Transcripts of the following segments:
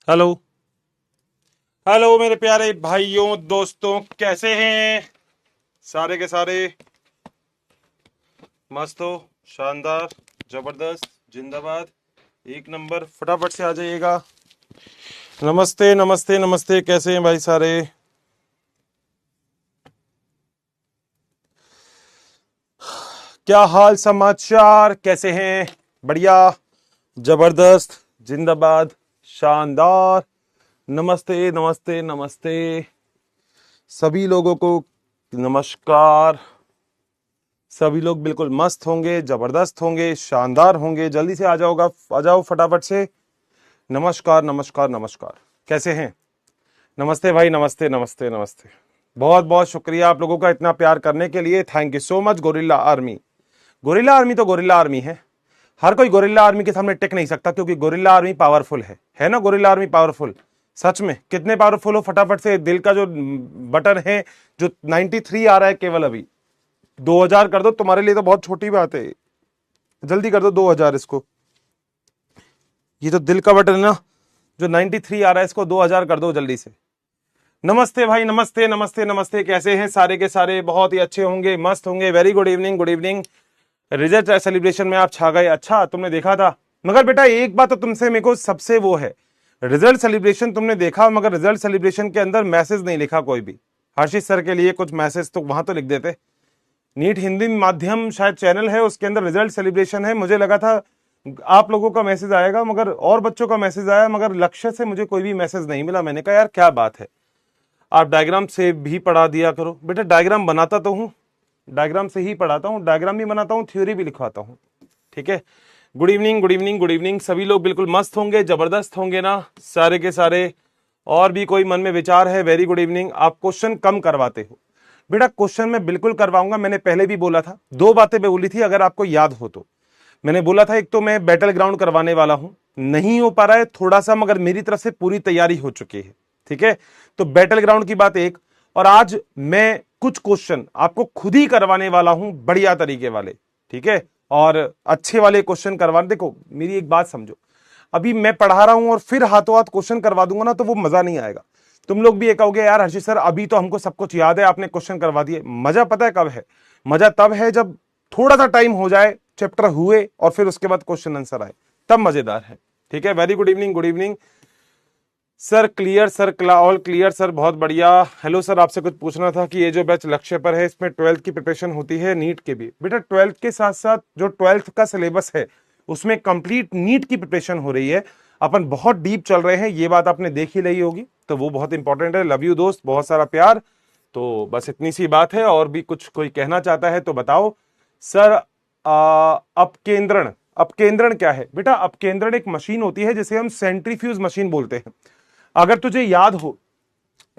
Hello. Hello मेरे प्यारे भाइयों दोस्तों, कैसे हैं सारे के सारे? मस्त हो? शानदार, जबरदस्त, जिंदाबाद, एक नंबर। फटाफट से आ जाइएगा। नमस्ते नमस्ते नमस्ते, कैसे हैं भाई सारे? क्या हाल समाचार, कैसे हैं? बढ़िया, जबरदस्त, जिंदाबाद, शानदार। नमस्ते नमस्ते नमस्ते सभी लोगों को। नमस्कार। सभी लोग बिल्कुल मस्त होंगे, जबरदस्त होंगे, शानदार होंगे। जल्दी से आ जाओगा, आ जाओ फटाफट से। नमस्कार नमस्कार नमस्कार, कैसे हैं? नमस्ते भाई, नमस्ते नमस्ते नमस्ते। बहुत बहुत शुक्रिया आप लोगों का इतना प्यार करने के लिए। Thank you so much. Gorilla army, gorilla army तो गोरिल्ला आर्मी है। हर कोई गोरिल्ला आर्मी के सामने टिक नहीं सकता, क्योंकि गोरिल्ला आर्मी पावरफुल है ना? गोरिल्ला आर्मी पावरफुल, सच में कितने पावरफुल हो? फटाफट से दिल का जो बटन है, जो 93 आ रहा है केवल, अभी 2000 कर दो। तुम्हारे लिए तो बहुत छोटी बात है, जल्दी कर दो 2000 इसको। ये तो दिल का बटन है ना, जो 93 आ रहा है, इसको 2000 कर दो जल्दी से। नमस्ते भाई, नमस्ते नमस्ते नमस्ते, कैसे हैं सारे के सारे? बहुत ही अच्छे होंगे, मस्त होंगे। Very good evening, good evening. Result celebration में आप छा गए, अच्छा तुमने देखा था। मगर बेटा एक बात तो तुमसे मेरे को सबसे वो है, रिजल्ट सेलिब्रेशन तुमने देखा, मगर रिजल्ट सेलिब्रेशन के अंदर मैसेज नहीं लिखा कोई भी। हर्षित सर के लिए कुछ मैसेज तो वहां तो लिख देते। नीट हिंदी माध्यम शायद चैनल है, उसके अंदर रिजल्ट सेलिब्रेशन है। मुझे लगा था आप लोगों का मैसेज आएगा, मगर और बच्चों का मैसेज आया, मगर लक्ष्य से मुझे कोई भी मैसेज नहीं मिला। मैंने कहा यार क्या बात है, आप डायग्राम से भी पढ़ा दिया करो। बेटा डायग्राम बनाता तो हूँ, डायग्राम से ही पढ़ाता हूँ, डायग्राम भी बनाता हूँ, थ्योरी भी लिखवाता हूँ। ठीक है। Good evening good evening good evening. सभी लोग बिल्कुल मस्त होंगे, जबरदस्त होंगे ना सारे के सारे? और भी कोई मन में विचार है? Very good evening. आप क्वेश्चन कम करवाते हो बेटा, क्वेश्चन मैं बिल्कुल करवाऊंगा। मैंने पहले भी बोला था, दो बातें मैं बोली थी, अगर आपको याद हो तो। मैंने बोला था एक तो मैं बैटल ग्राउंड करवाने वाला हूं, नहीं हो पा रहा है थोड़ा सा, मगर मेरी तरफ से पूरी तैयारी हो चुकी है। ठीक है, तो बैटल ग्राउंड की बात एक, और आज मैं कुछ क्वेश्चन आपको खुद ही करवाने वाला हूं, बढ़िया तरीके वाले। ठीक है, और अच्छे वाले क्वेश्चन करवाने। देखो मेरी एक बात समझो, अभी मैं पढ़ा रहा हूं और फिर हाथों हाथ क्वेश्चन करवा दूंगा ना, तो वो मजा नहीं आएगा। तुम लोग भी ये कहोगे यार हर्षित सर अभी तो हमको सब कुछ याद है, आपने क्वेश्चन करवा दिए। मजा पता है कब है? मजा तब है जब थोड़ा सा टाइम हो जाए, चैप्टर हुए, और फिर उसके बाद क्वेश्चन आंसर आए, तब मजेदार है। ठीक है, very good evening, good evening sir. Clear sir, all clear sir, बहुत बढ़िया। हेलो सर, आपसे कुछ पूछना था कि ये जो बैच लक्ष्य पर है, इसमें 12th की प्रिपरेशन होती है, नीट के भी? बेटा 12th के साथ साथ जो 12th का सिलेबस है, उसमें कंप्लीट नीट की प्रिपरेशन हो रही है। अपन बहुत डीप चल रहे हैं, ये बात आपने देख ही ली होगी, तो वो बहुत इंपॉर्टेंट है। लव यू दोस्त, बहुत सारा प्यार। तो बस इतनी सी बात है, और भी कुछ कोई कहना चाहता है तो बताओ सर। अपकेंद्रण, अपकेंद्रण क्या है? बेटा अपकेंद्रण एक मशीन होती है जिसे हम सेंट्रीफ्यूज मशीन बोलते हैं। अगर तुझे याद हो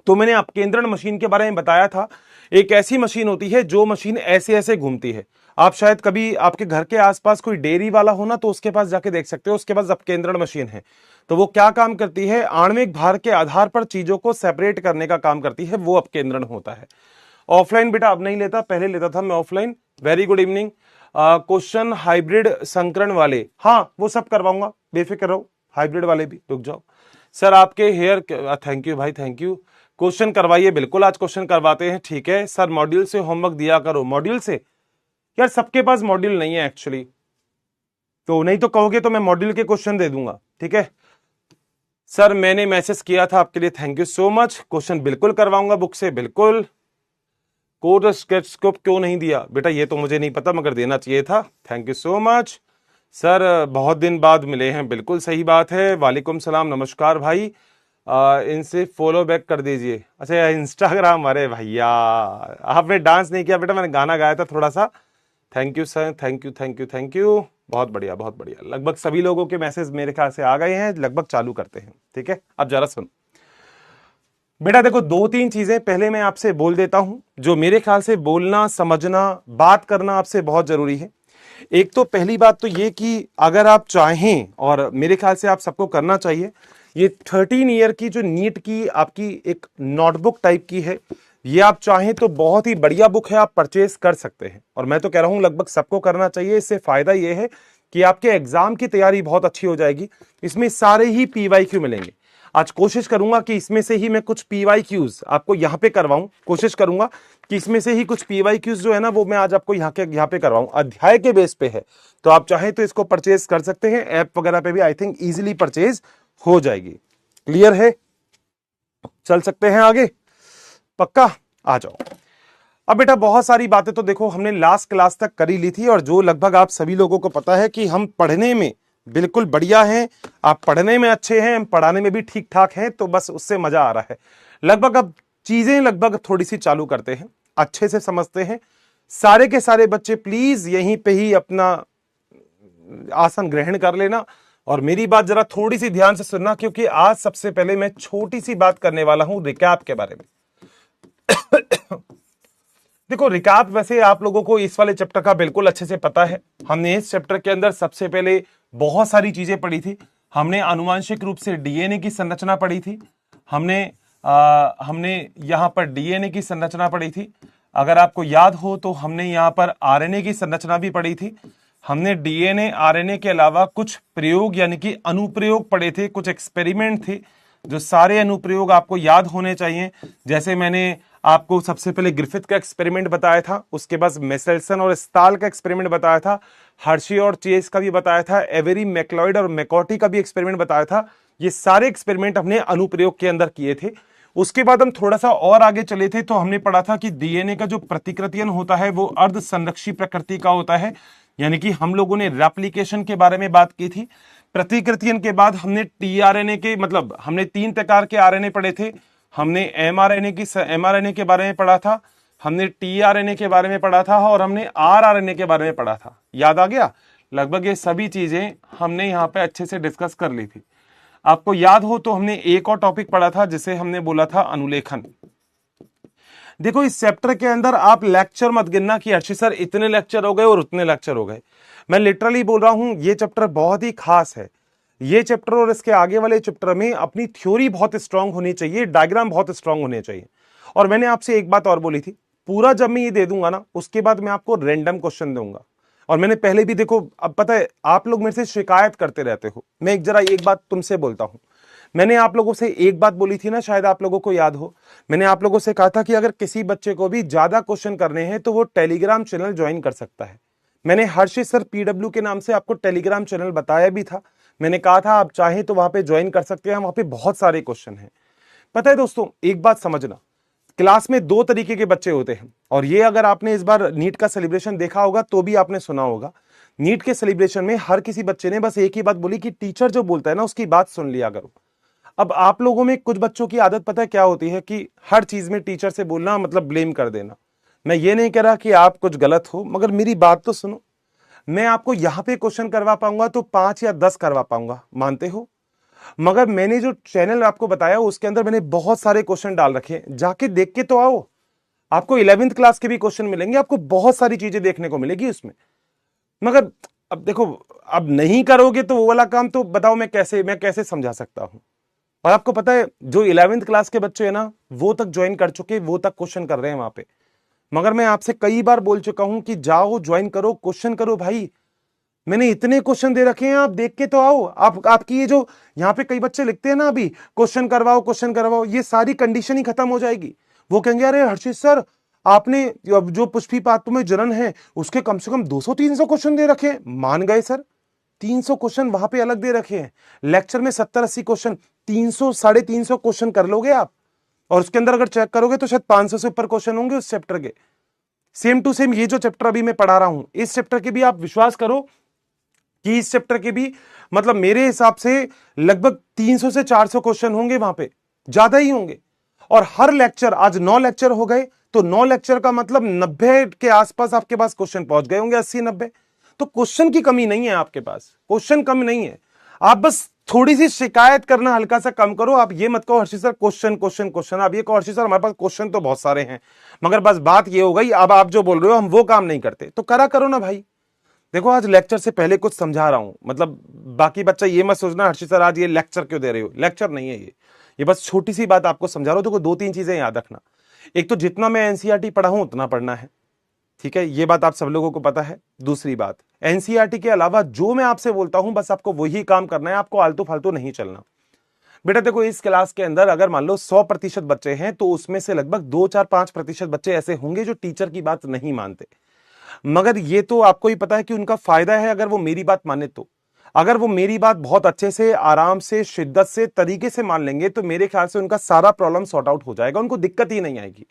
तो मैंने अपकेंद्रण मशीन के बारे में बताया था। एक ऐसी मशीन होती है जो मशीन ऐसे ऐसे घूमती है। आप शायद कभी आपके घर के आसपास कोई डेयरी वाला हो ना, तो उसके पास जाके देख सकते हो, उसके पास अपकेंद्रण मशीन है। तो वो क्या काम करती है? आणविक भार के आधार पर चीजों को सेपरेट करने का काम करती है, वो अपकेंद्रण होता है। ऑफलाइन बेटा अब नहीं लेता, पहले लेता था मैं offline. Very good evening. Question hybrid संकरण वाले, हाँ वो सब करवाऊंगा, बेफिक्र रहो। हाइब्रिड वाले भी, रुक जाओ सर। आपके हेयर, थैंक यू भाई, थैंक यू। क्वेश्चन करवाइए, बिल्कुल आज क्वेश्चन करवाते हैं। ठीक है सर, मॉड्यूल से होमवर्क दिया करो। मॉड्यूल से? यार सबके पास मॉड्यूल नहीं है एक्चुअली, तो नहीं तो कहोगे तो मैं मॉड्यूल के क्वेश्चन दे दूंगा। ठीक है सर, मैंने मैसेज किया था आपके लिए, thank you so much. Question बिल्कुल करवाऊंगा बुक से, बिल्कुल। कोड स्केच स्कोप क्यों नहीं दिया? बेटा ये तो मुझे नहीं पता, मगर देना चाहिए था। Thank you so much sir, बहुत दिन बाद मिले हैं, बिल्कुल सही बात है। वालेकुम सलाम, नमस्कार भाई। इनसे फॉलो बैक कर दीजिए। अच्छा इंस्टाग्राम, अरे भैया आपने डांस नहीं किया बेटा, मैंने गाना गाया था थोड़ा सा। Thank you sir, thank you thank you thank you, बहुत बढ़िया बहुत बढ़िया। लगभग सभी लोगों के मैसेज मेरे ख्याल से आ गए हैं, लगभग चालू करते हैं। ठीक है, अब जरा सुन बेटा, देखो दो तीन चीजें पहले मैं आपसे बोल देता हूं, जो मेरे ख्याल से बोलना, समझना, बात करना आपसे बहुत जरूरी है। एक तो पहली बात तो ये कि अगर आप चाहें, और मेरे ख्याल से आप सबको करना चाहिए, ये 13 ईयर की जो नीट की आपकी एक नोटबुक टाइप की है, ये आप चाहें तो बहुत ही बढ़िया बुक है, आप परचेज कर सकते हैं। और मैं तो कह रहा हूं लगभग सबको करना चाहिए। इससे फायदा ये है कि आपके एग्जाम की तैयारी बहुत अच्छी हो जाएगी। इसमें सारे ही पीवाईक्यू मिलेंगे। आज कोशिश करूंगा कि इसमें से ही मैं कुछ पीवाईक्यूज आपको यहाँ पे करवाऊं, कोशिश करूंगा कि इसमें से ही कुछ पीवाईक्यूज जो है ना वो मैं आज आपको यहाँ पे करवाऊं। अध्याय के बेस पे है, तो आप चाहें तो इसको परचेज कर सकते हैं, ऐप वगैरह पे भी आई थिंक इजीली परचेज हो जाएगी। क्लियर है, चल सकते हैं आगे, पक्का आ जाओ। अब बेटा बहुत सारी बातें तो देखो हमने लास्ट क्लास तक करी ली थी, और जो लगभग आप सभी लोगों को पता है कि हम पढ़ने में बिल्कुल बढ़िया हैं, आप पढ़ने में अच्छे हैं, हम पढ़ाने में भी ठीक ठाक हैं, तो बस उससे मजा आ रहा है। लगभग अब चीजें लगभग थोड़ी सी चालू करते हैं, अच्छे से समझते हैं। सारे के सारे बच्चे प्लीज यहीं पे ही अपना आसन ग्रहण कर लेना, और मेरी बात जरा थोड़ी सी ध्यान से सुनना, क्योंकि आज सबसे पहले मैं छोटी सी बात करने वाला हूं रिकैप के बारे में। देखो रिकैप वैसे आप लोगों को इस वाले चैप्टर का बिल्कुल अच्छे से पता है। हमने इस चैप्टर के अंदर सबसे पहले बहुत सारी चीजें पढ़ी थी। हमने आनुवांशिक रूप से डीएनए की संरचना पढ़ी थी, हमने यहां पर डीएनए की संरचना पढ़ी थी। अगर आपको याद हो तो हमने यहां पर आरएनए की संरचना भी पढ़ी थी। हमने डीएनए आरएनए के अलावा कुछ प्रयोग यानी कि अनुप्रयोग पढ़े थे, कुछ एक्सपेरिमेंट थे, जो सारे अनुप्रयोग आपको याद होने चाहिए। जैसे मैंने आपको सबसे पहले ग्रिफिथ का एक्सपेरिमेंट बताया था, उसके बाद मेसेल्सन और स्टाल का एक्सपेरिमेंट बताया था, हर्शी और चेस का भी बताया था, एवेरी मैक्लॉयड और मैकॉर्टी का भी एक्सपेरिमेंट बताया था। ये सारे एक्सपेरिमेंट हमने अनुप्रयोग के अंदर किए थे। उसके बाद हम थोड़ा सा और आगे चले थे, तो हमने पढ़ा था कि डीएनए का जो प्रतिकृतियन होता है वो अर्ध संरक्षी प्रकृति का होता है, यानी कि हम लोगों ने रेप्लिकेशन के बारे में बात की थी। प्रतिकृतियन के बाद हमने टीआरएनए के मतलब हमने 3 प्रकार के आरएनए पढ़े थे। हमने एमआरएनए के बारे में पढ़ा था, हमने टीआरएनए के बारे में पढ़ा था, और हमने आरआरएनए के बारे में पढ़ा था। याद आ गया? लगभग ये सभी चीजें हमने यहाँ पे अच्छे से डिस्कस कर ली थी। आपको याद हो तो हमने एक और टॉपिक पढ़ा था जिसे हमने बोला था अनुलेखन। देखो इस चैप्टर के अंदर आप लेक्चर मत गिनना कि अर्शी सर इतने लेक्चर हो गए और उतने लेक्चर हो गए। मैं लिटरली बोल रहा हूं ये चैप्टर बहुत ही खास है। ये चैप्टर और इसके आगे वाले चैप्टर में अपनी थ्योरी बहुत स्ट्रांग होनी चाहिए, डायग्राम बहुत स्ट्रांग होने चाहिए। और मैंने आपसे एक बात और बोली थी, पूरा जब मैं ये दे दूंगा ना उसके बाद मैं आपको रैंडम क्वेश्चन दूंगा। और मैंने पहले भी देखो, अब पता है आप लोग मेरे से शिकायत करते रहते हो, मैं एक बात तुमसे बोलता हूं। मैंने आप लोगों से एक बात बोली थी ना, शायद आप लोगों को याद हो, मैंने आप लोगों से कहा था कि अगर किसी बच्चे को भी ज्यादा क्वेश्चन करने हैं तो वो टेलीग्राम चैनल ज्वाइन कर सकता है। मैंने हर्षित सर पीडब्ल्यू के नाम से आपको टेलीग्राम चैनल बताया भी था। मैंने कहा था आप चाहें तो वहां पे ज्वाइन कर सकते हैं, वहां पे बहुत सारे क्वेश्चन हैं। पता है दोस्तों एक बात समझना, क्लास में 2 तरीके के बच्चे होते हैं, और ये अगर आपने इस बार नीट का सेलिब्रेशन देखा होगा तो भी आपने सुना होगा। नीट के सेलिब्रेशन में हर किसी बच्चे ने बस एक ही बात बोली कि टीचर जो बोलता है ना उसकी बात सुन लिया करो। अब आप लोगों में कुछ बच्चों की आदत पता है क्या होती है कि हर चीज में टीचर से बोलना मतलब ब्लेम कर देना। मैं ये नहीं कह रहा कि आप कुछ गलत हो, मगर मेरी बात तो सुनो। मैं आपको यहां पे क्वेश्चन करवा पाऊंगा तो 5 या 10 करवा पाऊंगा, मानते हो? मगर मैंने जो चैनल आपको बताया उसके अंदर मैंने बहुत सारे क्वेश्चन डाल रखे हैं, जाके देख के तो आओ। आपको 11th क्लास के भी क्वेश्चन मिलेंगे, आपको बहुत सारी चीजें देखने को मिलेगी उसमें। मगर अब देखो, अब नहीं करोगे तो वो वाला काम तो बताओ मैं कैसे समझा सकता हूं। और आपको पता है जो 11th क्लास के बच्चे हैं ना वो तक ज्वाइन कर चुके, वो तक क्वेश्चन कर रहे हैं वहां पे। मगर मैं आपसे कई बार बोल चुका हूं कि जाओ ज्वाइन करो, क्वेश्चन करो भाई। मैंने इतने क्वेश्चन दे रखे हैं, आप देख के तो आओ। आपकी ये जो यहाँ पे कई बच्चे लिखते हैं ना अभी क्वेश्चन करवाओ, ये सारी कंडीशन ही खत्म हो जाएगी। वो कहेंगे अरे हर्षित सर आपने जो पुष्पी पात्र में जनन है उसके कम से कम 200-300 क्वेश्चन दे रखे हैं। मान गए सर, 300 क्वेश्चन वहां पे अलग दे रखे हैं। लेक्चर में 70-80 क्वेश्चन, 300-350 क्वेश्चन कर लोगे आप। और उसके अंदर अगर चेक करोगे तो शायद 500 से ऊपर क्वेश्चन होंगे उस चैप्टर के। सेम टू सेम ये जो चैप्टर अभी मैं पढ़ा रहा हूं इस चैप्टर के भी आप विश्वास करो कि इस चैप्टर के भी मतलब मेरे हिसाब से लगभग 300 से 400 क्वेश्चन होंगे वहां पे, ज्यादा ही होंगे। और हर लेक्चर, आज 9 लेक्चर हो गए तो 9 लेक्चर का मतलब 90 के आसपास आपके पास क्वेश्चन पहुंच गए होंगे, 80-90। तो क्वेश्चन की कमी नहीं है आपके पास, क्वेश्चन कम नहीं है। आप बस थोड़ी सी शिकायत करना हल्का सा कम करो। आप ये मत कहो हर्षित सर क्वेश्चन, आप ये कहो हर्षित सर हमारे पास क्वेश्चन तो बहुत सारे हैं, मगर बस बात ये हो गई अब आप जो बोल रहे हो हम वो काम नहीं करते। तो करा करो ना भाई। देखो आज लेक्चर से पहले कुछ समझा रहा हूं, मतलब बाकी बच्चा ये मत सोचना हर्षित सर आज ये लेक्चर क्यों दे रहे हो। लेक्चर नहीं है ये बस छोटी सी बात आपको समझा रहा हूं। देखो 2-3 चीजें याद रखना। एक तो जितना मैं एनसीईआरटी पढ़ा हूं उतना पढ़ना है, ठीक है, ये बात आप सब लोगों को पता है। दूसरी बात, एनसीईआरटी के अलावा जो मैं आपसे बोलता हूं बस आपको वही काम करना है, आपको आलतू फालतू नहीं चलना। बेटा देखो, इस क्लास के अंदर अगर मान लो 100% बच्चे हैं तो उसमें से लगभग 2 4 5% बच्चे ऐसे होंगे जो टीचर की बात नहीं मानते। मगर ये तो आपको ही पता है कि उनका फायदा है अगर वो मेरी बात माने तो। अगर वो मेरी बात बहुत अच्छे से, आराम से, शिद्दत से, तरीके से मान लेंगे तो मेरे ख्याल से उनका सारा प्रॉब्लम सॉर्ट आउट हो जाएगा, उनको दिक्कत ही नहीं आएगी।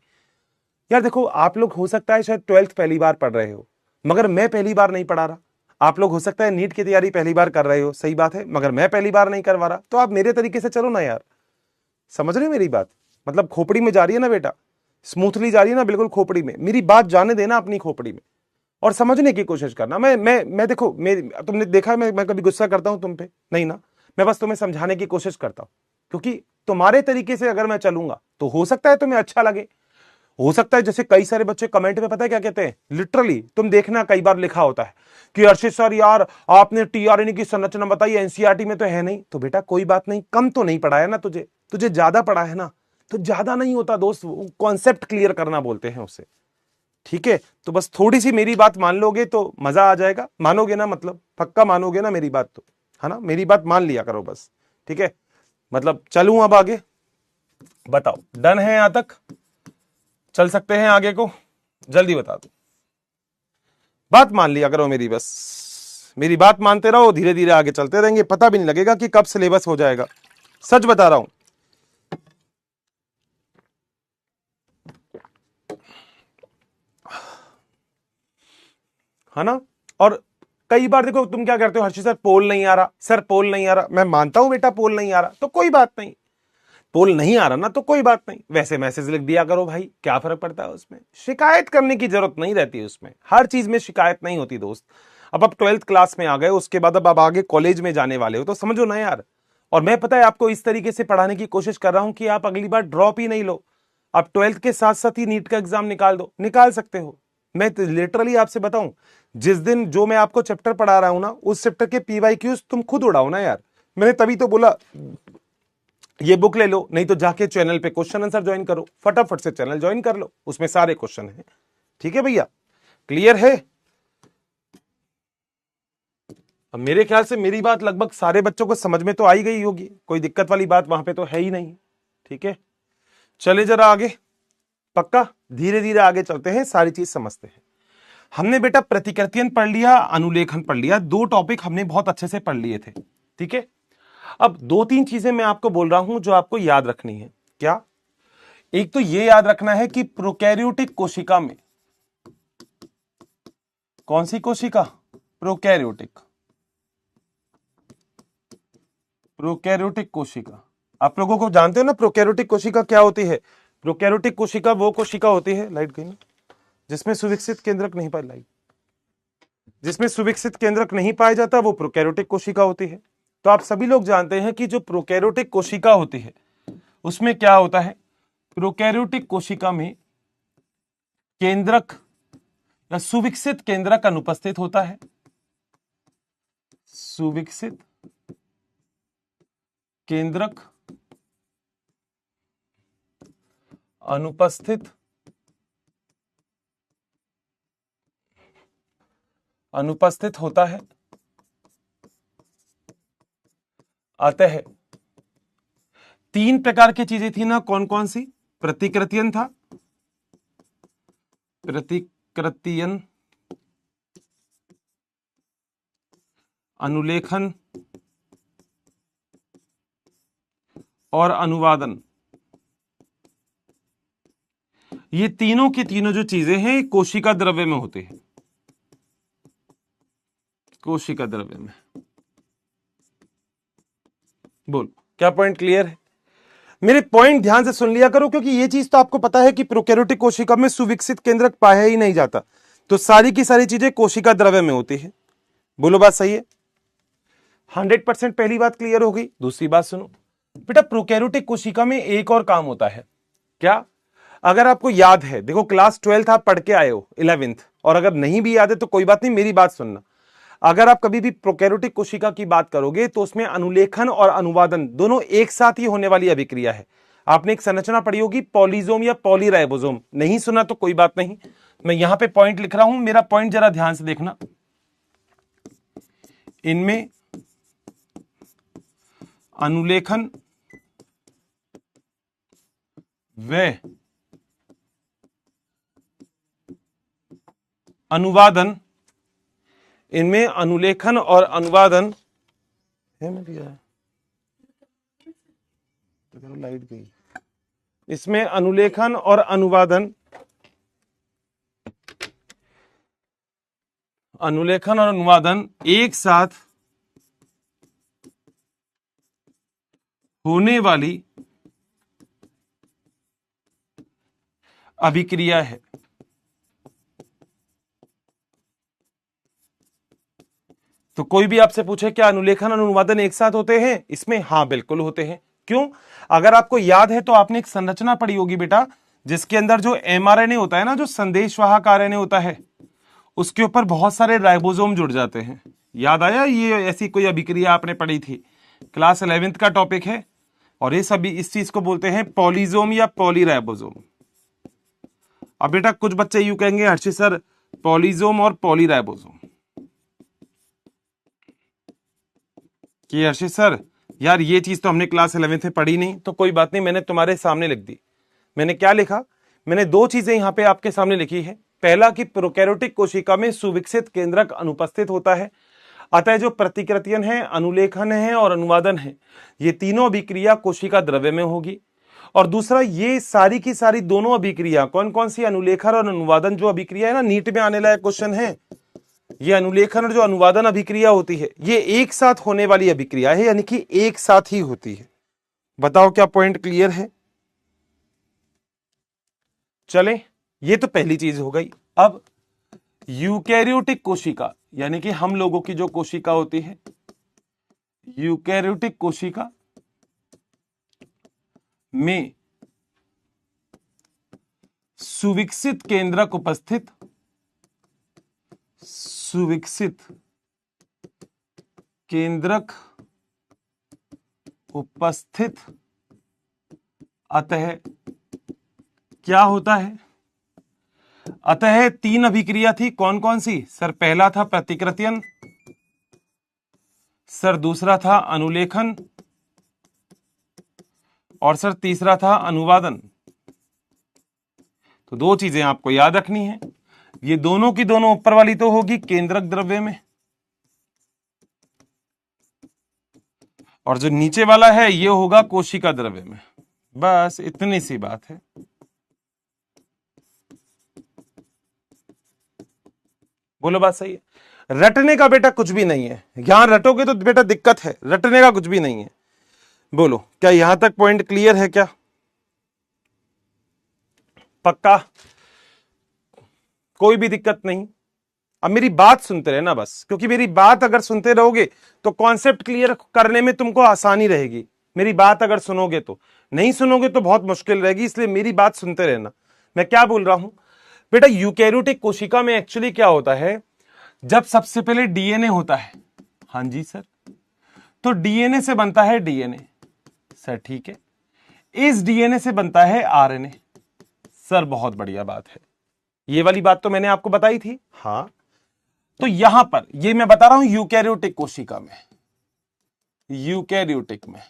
यार देखो, आप लोग हो सकता है शायद 12th पहली बार पढ़ रहे हो, मगर मैं पहली बार नहीं पढ़ा रहा। आप लोग हो सकता है नीट की तैयारी पहली बार कर रहे हो, सही बात है, मगर मैं पहली बार नहीं करवा रहा। तो आप मेरे तरीके से चलो ना यार, समझ रहे हो मेरी बात? मतलब खोपड़ी में जा रही है ना बेटा, स्मूथली जा रही है ना, बिल्कुल खोपड़ी में। मेरी बात जाने देना अपनी खोपड़ी में और समझने की कोशिश करना। मैं देखो, तुमने देखा है मैं कभी गुस्सा करता हूं तुम पे? नहीं ना। मैं बस तुम्हें समझाने की कोशिश करता हूं, क्योंकि तुम्हारे तरीके से अगर मैं चलूंगा तो हो सकता है तुम्हें अच्छा लगे। हो सकता है, जैसे कई सारे बच्चे कमेंट में पता है क्या कहते हैं, लिटरली तुम देखना कई बार लिखा होता है कि अर्षित सर यार आपने टीआरएन की संरचना बताई, एनसीईआरटी में तो है नहीं। तो बेटा कोई बात नहीं, कम तो नहीं पढ़ा है ना तुझे ज्यादा पढ़ा है ना। तो ज्यादा नहीं होता दोस्त, कॉन्सेप्ट क्लियर करना बोलते हैं उसे। ठीक है, तो बस थोड़ी सी मेरी बात मान लोगे तो मजा आ जाएगा। मानोगे ना, मतलब पक्का मानोगे ना मेरी बात तो, है ना? मेरी बात मान लिया करो बस, ठीक है? मतलब चलूं अब आगे? बताओ, डन है यहां तक? चल सकते हैं आगे को? जल्दी बता दो। बात मान लिया करो मेरी, बस मेरी बात मानते रहो, धीरे धीरे आगे चलते रहेंगे, पता भी नहीं लगेगा कि कब सिलेबस हो जाएगा। सच बता रहा हूं। है ना? और कई बार देखो तुम क्या करते हो, हर्षित सर पोल नहीं आ रहा, सर पोल नहीं आ रहा। मैं मानता हूं बेटा पोल नहीं आ रहा, तो कोई बात नहीं। पोल नहीं आ रहा ना तो कोई बात नहीं, वैसे मैसेज लिख दिया करो भाई, क्या फर्क पड़ता है उसमें? शिकायत करने की जरूरत नहीं रहती है उसमें, हर चीज में शिकायत नहीं होती दोस्त। अब आप 12th क्लास में आ गए, उसके बाद अब आप आगे कॉलेज में जाने वाले हो, तो समझो ना यार। और मैं पता है आपको इस तरीके से पढ़ाने की कोशिश कर रहा हूं कि आप अगली बार ड्रॉप ही नहीं लो। आप 12th के साथ साथ ही नीट का एग्जाम निकाल दो, निकाल सकते हो। मैं लिटरली आपसे बताऊं, जिस दिन जो मैं आपको चैप्टर पढ़ा रहा हूं ना, उस चैप्टर के पीवाईक्यूज तुम खुद उड़ाओ ना यार। मैंने तभी तो बोला ये बुक ले लो, नहीं तो जाके चैनल पे क्वेश्चन आंसर ज्वाइन करो, फटाफट से चैनल ज्वाइन कर लो, उसमें सारे क्वेश्चन हैं। ठीक है भैया, क्लियर है? अब मेरे ख्याल से मेरी बात लगभग सारे बच्चों को समझ में तो आई गई होगी, कोई दिक्कत वाली बात वहां पे तो है ही नहीं। ठीक है, चले जरा आगे। पक्का धीरे धीरे आगे चलते हैं, सारी चीज समझते हैं। हमने बेटा प्रतिकृतियन पढ़ लिया, अनुलेखन पढ़ लिया, दो टॉपिक हमने बहुत अच्छे से पढ़ लिए थे। ठीक है, अब दो तीन चीजें मैं आपको बोल रहा हूं जो आपको याद रखनी है। क्या? एक तो ये याद रखना है कि प्रोकैरियोटिक कोशिका में, कौन सी कोशिका? प्रोकैरियोटिक। प्रोकैरियोटिक कोशिका, आप लोगों को जानते हो ना प्रोकैरियोटिक कोशिका क्या होती है? प्रोकैरियोटिक कोशिका वो कोशिका होती है, लाइट गई ना, जिसमें सुविकसित केंद्रक नहीं पाया, लाइट, जिसमें सुविकसित केंद्रक नहीं पाया जाता, वो प्रोकैरियोटिक कोशिका होती है। तो आप सभी लोग जानते हैं कि जो प्रोकैरियोटिक कोशिका होती है उसमें क्या होता है? प्रोकैरियोटिक कोशिका में केंद्रक या सुविकसित केंद्रक अनुपस्थित होता है। सुविकसित केंद्रक अनुपस्थित होता है। अतः तीन प्रकार की चीजें थी ना, कौन कौन सी? प्रतिकृतियन था, प्रतिकृतियन, अनुलेखन और अनुवादन। ये तीनों की तीनों जो चीजें हैं कोशिका द्रव्य में होते हैं, कोशिका द्रव्य में। बोल, क्या पॉइंट क्लियर है? मेरे पॉइंट ध्यान से सुन लिया करो, क्योंकि ये चीज तो आपको पता है कि प्रोकैरियोटिक कोशिका में सुविकसित केंद्रक पाया ही नहीं जाता, तो सारी की सारी चीजें कोशिका द्रव्य में होती है। बोलो बात सही है? 100% पहली बात क्लियर हो गई। दूसरी बात सुनो बेटा, प्रोकैरियोटिक कोशिका में एक और काम होता है। क्या? अगर आपको याद है, देखो क्लास 12th आप पढ़ के आए हो, 11th, और अगर नहीं भी याद है तो कोई बात नहीं, मेरी बात सुनना। अगर आप कभी भी प्रोकैरियोटिक कोशिका की बात करोगे तो उसमें अनुलेखन और अनुवादन दोनों एक साथ ही होने वाली अभिक्रिया है। आपने एक संरचना पढ़ी होगी, पॉलीजोम या पॉलीराइबोसोम। नहीं सुना तो कोई बात नहीं, मैं यहां पे पॉइंट लिख रहा हूं, मेरा पॉइंट जरा ध्यान से देखना। इनमें अनुलेखन व अनुवादन, इनमें अनुलेखन और अनुवादन है। मैं दिया है तो लाइट गई। इसमें अनुलेखन और अनुवादन, अनुलेखन और अनुवादन एक साथ होने वाली अभिक्रिया है। तो कोई भी आपसे पूछे क्या अनुलेखन और अनुवादन एक साथ होते हैं इसमें? हाँ बिल्कुल होते हैं। क्यों? अगर आपको याद है तो आपने एक संरचना पढ़ी होगी बेटा, जिसके अंदर जो एमआरएनए होता है ना, जो संदेशवाहक आरएनए होता है, उसके ऊपर बहुत सारे राइबोसोम जुड़ जाते हैं। याद आया? ये ऐसी कोई अभिक्रिया आपने पढ़ी थी, क्लास 11th का टॉपिक है। और ये सभी इस चीज को बोलते हैं पॉलीजोम या पॉलीराइबोसोम। अब बेटा कुछ बच्चे यूं कहेंगे हर्षित सर पॉलीजोम और पॉलीराइबोसोम, कि हर्षित सर यार ये चीज तो हमने क्लास 11th में पढ़ी नहीं। तो कोई बात नहीं, मैंने तुम्हारे सामने लिख दी। मैंने क्या लिखा? मैंने दो चीजें यहां पे आपके सामने लिखी है। पहला कि प्रोकैरियोटिक कोशिका में सुविकसित केंद्रक अनुपस्थित होता है, अतः जो प्रतिकृतियन है, अनुलेखन है और अनुवादन है, ये तीनों अभिक्रिया कोशिका द्रव्य में होगी। और दूसरा, ये सारी की सारी दोनों अभिक्रिया, कौन कौन सी, अनुलेखन और अनुवादन जो अभिक्रिया है ना, नीट में आने लायक क्वेश्चन है, ये अनुलेखन और जो अनुवादन अभिक्रिया होती है ये एक साथ होने वाली अभिक्रिया है, यानी कि एक साथ ही होती है। बताओ क्या पॉइंट क्लियर है? चलें, ये तो पहली चीज हो गई। अब यूकैरियोटिक कोशिका, यानी कि हम लोगों की जो कोशिका होती है, यूकैरियोटिक कोशिका में सुविकसित केंद्रक उपस्थित, सुविकसित केंद्रक उपस्थित, अतः क्या होता है? अतः तीन अभिक्रिया थी, कौन कौन सी सर? पहला था प्रतिकृतियन, सर दूसरा था अनुलेखन, और सर तीसरा था अनुवादन। तो दो चीजें आपको याद रखनी है, ये दोनों की दोनों ऊपर वाली तो होगी केंद्रक द्रव्य में, और जो नीचे वाला है ये होगा कोशिका द्रव्य में। बस इतनी सी बात है। बोलो बात सही है? रटने का बेटा कुछ भी नहीं है, यहां रटोगे तो बेटा दिक्कत है, रटने का कुछ भी नहीं है। बोलो क्या यहां तक पॉइंट क्लियर है क्या? पक्का? कोई भी दिक्कत नहीं? अब मेरी बात सुनते रहना बस, क्योंकि मेरी बात अगर सुनते रहोगे तो कॉन्सेप्ट क्लियर करने में तुमको आसानी रहेगी। मेरी बात अगर सुनोगे तो, नहीं सुनोगे तो बहुत मुश्किल रहेगी, इसलिए मेरी बात सुनते रहना। मैं क्या बोल रहा हूं बेटा, यूकैरियोटिक कोशिका में एक्चुअली क्या होता है, जब सबसे पहले डीएनए होता है। हाँ जी सर, तो डीएनए से बनता है डीएनए सर, ठीक है। इस डीएनए से बनता है आरएनए सर, बहुत बढ़िया बात है। ये वाली बात तो मैंने आपको बताई थी। हाँ, तो यहां पर ये मैं बता रहा हूं यूकैरियोटिक कोशिका में, यूकैरियोटिक में,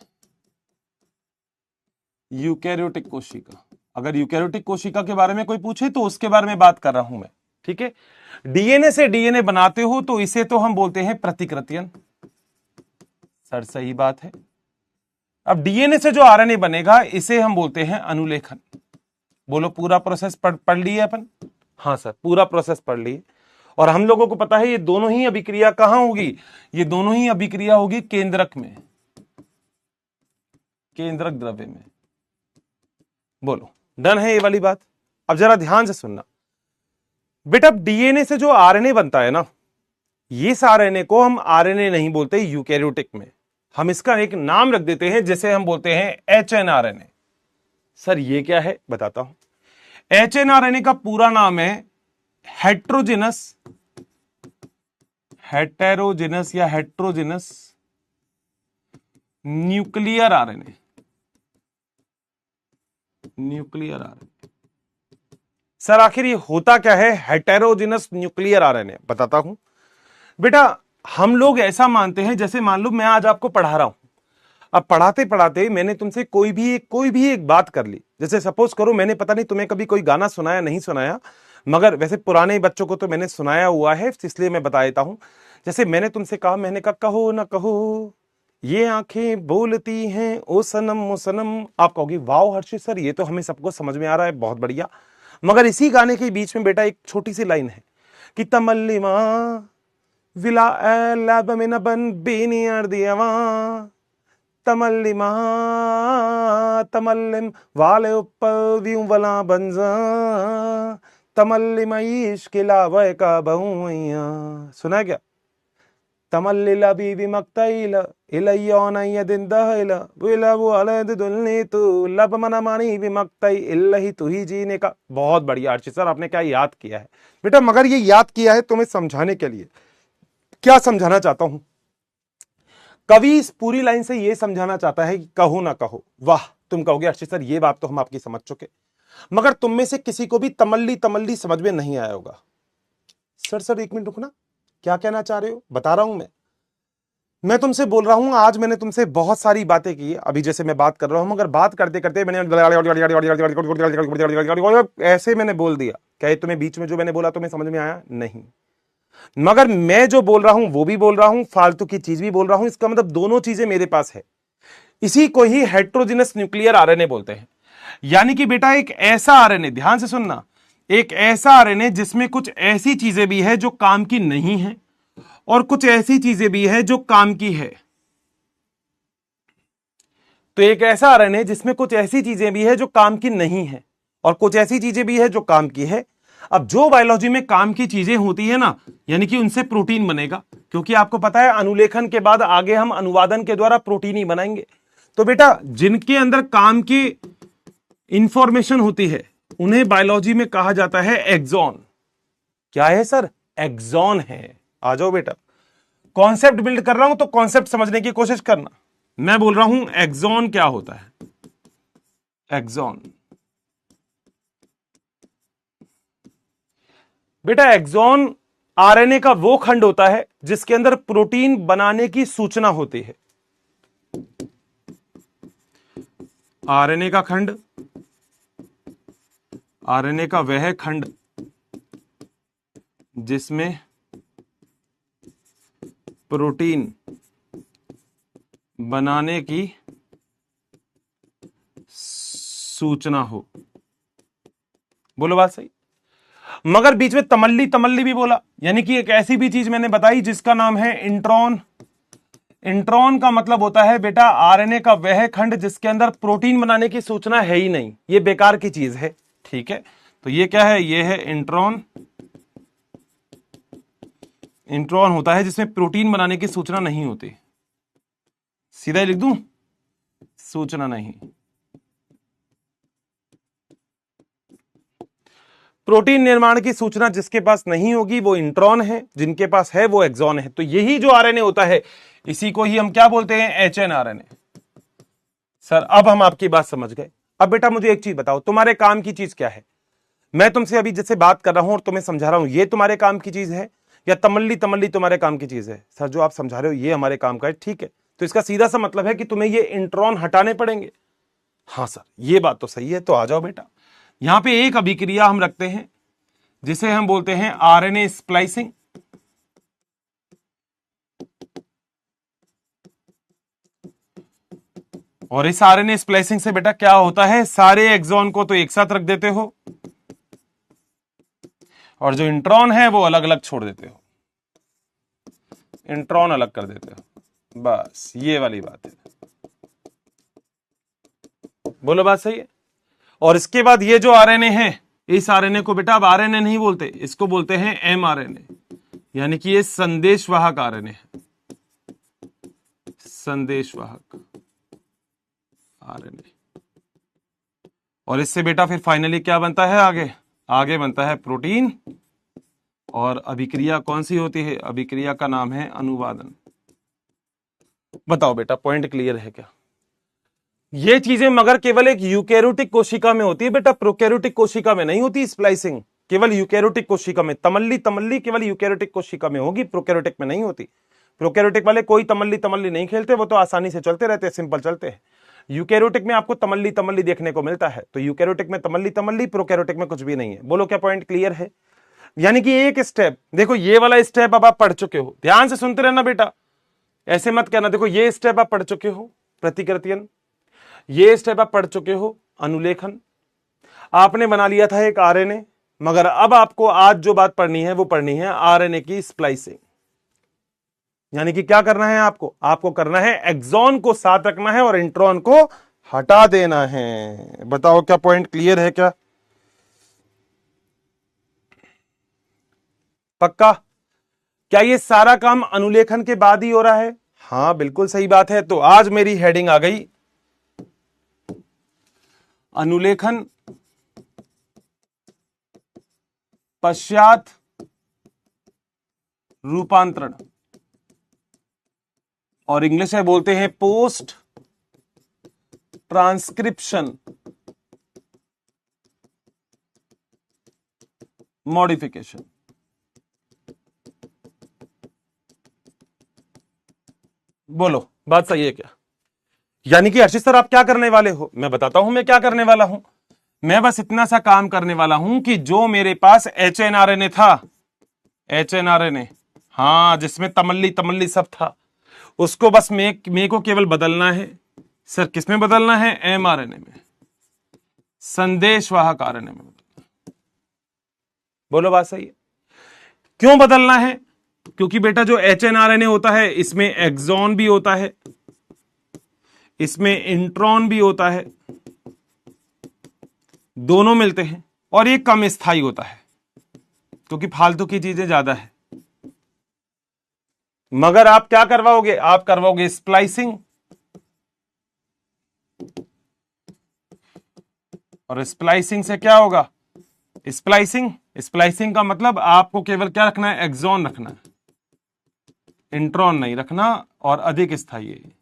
यूकैरियोटिक कोशिका, अगर यूकैरियोटिक कोशिका के बारे में कोई पूछे तो उसके बारे में बात कर रहा हूं मैं, ठीक है। डीएनए से डीएनए बनाते हो तो इसे तो हम बोलते हैं प्रतिकृतियन सर, सही बात है। अब डीएनए से जो आरएनए बनेगा इसे हम बोलते हैं अनुलेखन। बोलो पूरा प्रोसेस पढ़ लिए अपन? हाँ सर, पूरा प्रोसेस पढ़ लिए। और हम लोगों को पता है ये दोनों ही अभिक्रिया कहां होगी, ये दोनों ही अभिक्रिया होगी केंद्रक में, केंद्रक द्रव्य में। बोलो डन है ये वाली बात? अब जरा ध्यान से सुनना बेटा, डीएनए से जो आरएनए बनता है ना, ये आरएनए को हम आरएनए नहीं बोलते यूकैरियोटिक में, हम इसका एक नाम रख देते हैं जिसे हम बोलते हैं एचएनआरएनए। सर ये क्या है बताता हूं। एचएनआरएनए का पूरा नाम है हेट्रोजिनस, हेटेरोजिनस या heterogeneous nuclear RNA, nuclear RNA. Sir आखिर ये होता क्या है हेटेरोजिनस न्यूक्लियर आरएनए? बताता हूं बेटा। हम लोग ऐसा मानते हैं, जैसे मान लो मैं आज आपको पढ़ा रहा हूं, अब पढ़ाते पढ़ाते मैंने तुमसे कोई भी एक बात कर ली, जैसे सपोज करो मैंने पता नहीं तुम्हें कभी कोई गाना सुनाया नहीं सुनाया, मगर वैसे पुराने बच्चों को तो मैंने सुनाया हुआ है, इसलिए मैं बता देता हूं। जैसे मैंने तुमसे कहा, मैंने कहा कहो ना कहो ये आंखें बोलती हैं ओ सनम ओ सनम, आप कहोगे वाह हर्षित सर ये तो हमें सबको समझ में आ रहा है, बहुत बढ़िया। मगर इसी गाने के बीच में बेटा एक छोटी सी लाइन है कि तमल्लिमा विला लैब में न बन बेनी अर्दियवा, तमल्लिमा तमल्लिम वाले ऊपर व्यू वला बंजा, तमल्लिमा इश्क लावे का बहुया। सुना है क्या? तमल्लिला बीवी मक्तैला इलयोनय दिन दहला विला वो अलद दुलनी तू लब मना मानी विमक्तै इल्लही तू ही जीने का। बहुत बढ़िया अर्चित सर, आपने क्या याद किया है बेटा, मगर ये याद किया है तुम्हें समझाने के लिए। क्या समझाना चाहता हूं? कवि इस पूरी लाइन से ये समझाना चाहता है कि कहो ना कहो। वाह, तुम कहोगे अर्चित सर ये बात तो हम आपकी समझ चुके, मगर तुम में से किसी को भी तमल्ली तमल्ली समझ में नहीं आया होगा। सर एक मिनट रुकना, क्या कहना चाह रहे हो? बता रहा हूं मैं तुमसे बोल रहा हूं, आज मैंने तुमसे बहुत सारी बातें की, अभी जैसे मैं बात कर रहा हूं, मगर बात करते करते मैंने ऐसे मैंने बोल दिया, क्या तुम्हें बीच में जो मैंने बोला तुम्हें समझ में आया? नहीं। मगर मैं जो बोल रहा हूं वो भी बोल रहा हूं, फालतू की चीज भी बोल रहा हूं, इसका मतलब दोनों चीजें मेरे पास है। इसी को ही हेट्रोजेनस न्यूक्लियर आरएनए बोलते हैं। यानी कि बेटा एक ऐसा आरएनए, ध्यान से सुनना, एक ऐसा आरएनए जिसमें कुछ ऐसी चीजें भी है जो काम की नहीं है और कुछ ऐसी चीजें भी है जो काम की है। तो एक ऐसा आरएनए जिसमें कुछ ऐसी चीजें भी है जो काम की नहीं है और कुछ ऐसी चीजें भी है जो काम की है। अब जो बायोलॉजी में काम की चीजें होती है ना, यानी कि उनसे प्रोटीन बनेगा, क्योंकि आपको पता है अनुलेखन के बाद आगे हम अनुवादन के द्वारा प्रोटीन ही बनाएंगे। तो बेटा जिनके अंदर काम की इंफॉर्मेशन होती है उन्हें बायोलॉजी में कहा जाता है एक्सॉन। क्या है सर? एक्सॉन है। आ जाओ बेटा, कॉन्सेप्ट बिल्ड कर रहा हूं तो कॉन्सेप्ट समझने की कोशिश करना। मैं बोल रहा हूं एक्सॉन क्या होता है। एक्सॉन बेटा, एक्सॉन आरएनए का वो खंड होता है जिसके अंदर प्रोटीन बनाने की सूचना होती है। आरएनए का खंड, आरएनए का वह खंड जिसमें प्रोटीन बनाने की सूचना हो। बोलो बात सही। मगर बीच में तमल्ली तमल्ली भी बोला, यानी कि एक ऐसी भी चीज मैंने बताई जिसका नाम है इंट्रॉन। इंट्रॉन का मतलब होता है बेटा आरएनए का वह खंड जिसके अंदर प्रोटीन बनाने की सूचना है ही नहीं, ये बेकार की चीज है। ठीक है, तो ये क्या है? ये है इंट्रॉन। इंट्रॉन होता है जिसमें प्रोटीन बनाने की सूचना नहीं होती। सीधा ही लिख दूं, सूचना नहीं। प्रोटीन निर्माण की सूचना जिसके पास नहीं होगी वो इंट्रॉन है, जिनके पास है वो एक्सॉन है। तो यही जो आरएनए होता है इसी को ही हम क्या बोलते हैं? एचएनआरएनए। सर अब हम आपकी बात समझ गए। अब बेटा मुझे एक चीज बताओ, तुम्हारे काम की चीज क्या है? मैं तुमसे अभी जैसे बात कर रहा हूं और तुम्हें समझा रहा हूं, ये तुम्हारे काम की चीज है या तमल्ली तमल्ली तुम्हारे काम की चीज है? सर जो आप समझा रहे हो ये हमारे काम का है। ठीक है, तो इसका सीधा सा मतलब है कि तुम्हें ये इंट्रॉन हटाने पड़ेंगे। हाँ सर ये बात तो सही है। तो आ जाओ बेटा, यहां पे एक अभिक्रिया हम रखते हैं जिसे हम बोलते हैं आरएनए स्प्लाइसिंग। और इस आरएनए स्प्लाइसिंग से बेटा क्या होता है? सारे एक्सॉन को तो एक साथ रख देते हो और जो इंट्रॉन है वो अलग अलग छोड़ देते हो, इंट्रॉन अलग कर देते हो। बस ये वाली बात है। बोलो बात सही है। और इसके बाद ये जो आरएनए है, इस आरएनए को बेटा अब आरएनए नहीं बोलते, इसको बोलते हैं एमआरएनए, यानी कि ये संदेशवाहक आरएनए है। संदेशवाहक आरएनए। और इससे बेटा फिर फाइनली क्या बनता है? आगे बनता है प्रोटीन। और अभिक्रिया कौन सी होती है? अभिक्रिया का नाम है अनुवादन। बताओ बेटा पॉइंट क्लियर है क्या? ये चीजें मगर केवल एक यूकैरियोटिक कोशिका में होती है बेटा, प्रोकैरियोटिक कोशिका में नहीं होती स्प्लाइसिंग, केवल यूकैरियोटिक कोशिका में। तमल्ली तमल्ली केवल यूकैरियोटिक कोशिका में होगी, प्रोकैरियोटिक में नहीं होती। प्रोकैरियोटिक वाले कोई तमल्ली तमल्ली नहीं खेलते, वो तो आसानी से चलते रहते हैं, सिंपल चलते हैं। यूकैरियोटिक में आपको तमल्ली तमल्ली देखने को मिलता है, तो यूकैरियोटिक में तमल्ली तमल्ली, प्रोकैरियोटिक में कुछ भी नहीं है। बोलो क्या पॉइंट क्लियर है? यानी कि एक स्टेप, देखो ये वाला स्टेप अब आप पढ़ चुके हो, ध्यान से सुनते रहना बेटा, ऐसे मत कहना। देखो ये स्टेप आप पढ़ चुके हो, प्रतिकृतियन, ये स्टेप आप पढ़ चुके हो, अनुलेखन, आपने बना लिया था एक आरएनए, मगर अब आपको आज जो बात पढ़नी है वो पढ़नी है आरएनए की स्प्लाइसिंग। यानी कि क्या करना है आपको? आपको करना है एक्सॉन को साथ रखना है और इंट्रॉन को हटा देना है। बताओ क्या पॉइंट क्लियर है क्या? पक्का? क्या ये सारा काम अनुलेखन के बाद ही हो रहा है? हाँ बिल्कुल सही बात है। तो आज मेरी हेडिंग आ गई अनुलेखन पश्चात रूपांतरण, और इंग्लिश में बोलते हैं पोस्ट ट्रांसक्रिप्शन मॉडिफिकेशन। बोलो बात सही है क्या? यानी कि हर्षित सर आप क्या करने वाले हो? मैं बताता हूं मैं क्या करने वाला हूं। मैं बस इतना सा काम करने वाला हूं कि जो मेरे पास एचएनआरएनए था, एचएनआरएनए, हाँ जिसमें तमल्ली तमल्ली सब था, उसको बस मे को केवल बदलना है। सर किसमें बदलना है? एमआरएनए में, संदेशवाहक आरएनए में। बोलो बात सही है? क्यों बदलना है? क्योंकि बेटा जो एचएनआरएनए होता है इसमें एक्सॉन भी होता है, इसमें इंट्रॉन भी होता है, दोनों मिलते हैं, और ये कम स्थायी होता है क्योंकि फालतू की चीजें ज्यादा है। मगर आप क्या करवाओगे? आप करवाओगे स्प्लाइसिंग, और स्प्लाइसिंग से क्या होगा? स्प्लाइसिंग का मतलब आपको केवल क्या रखना है? एक्सॉन रखना है, इंट्रॉन नहीं रखना, और अधिक स्थायी है।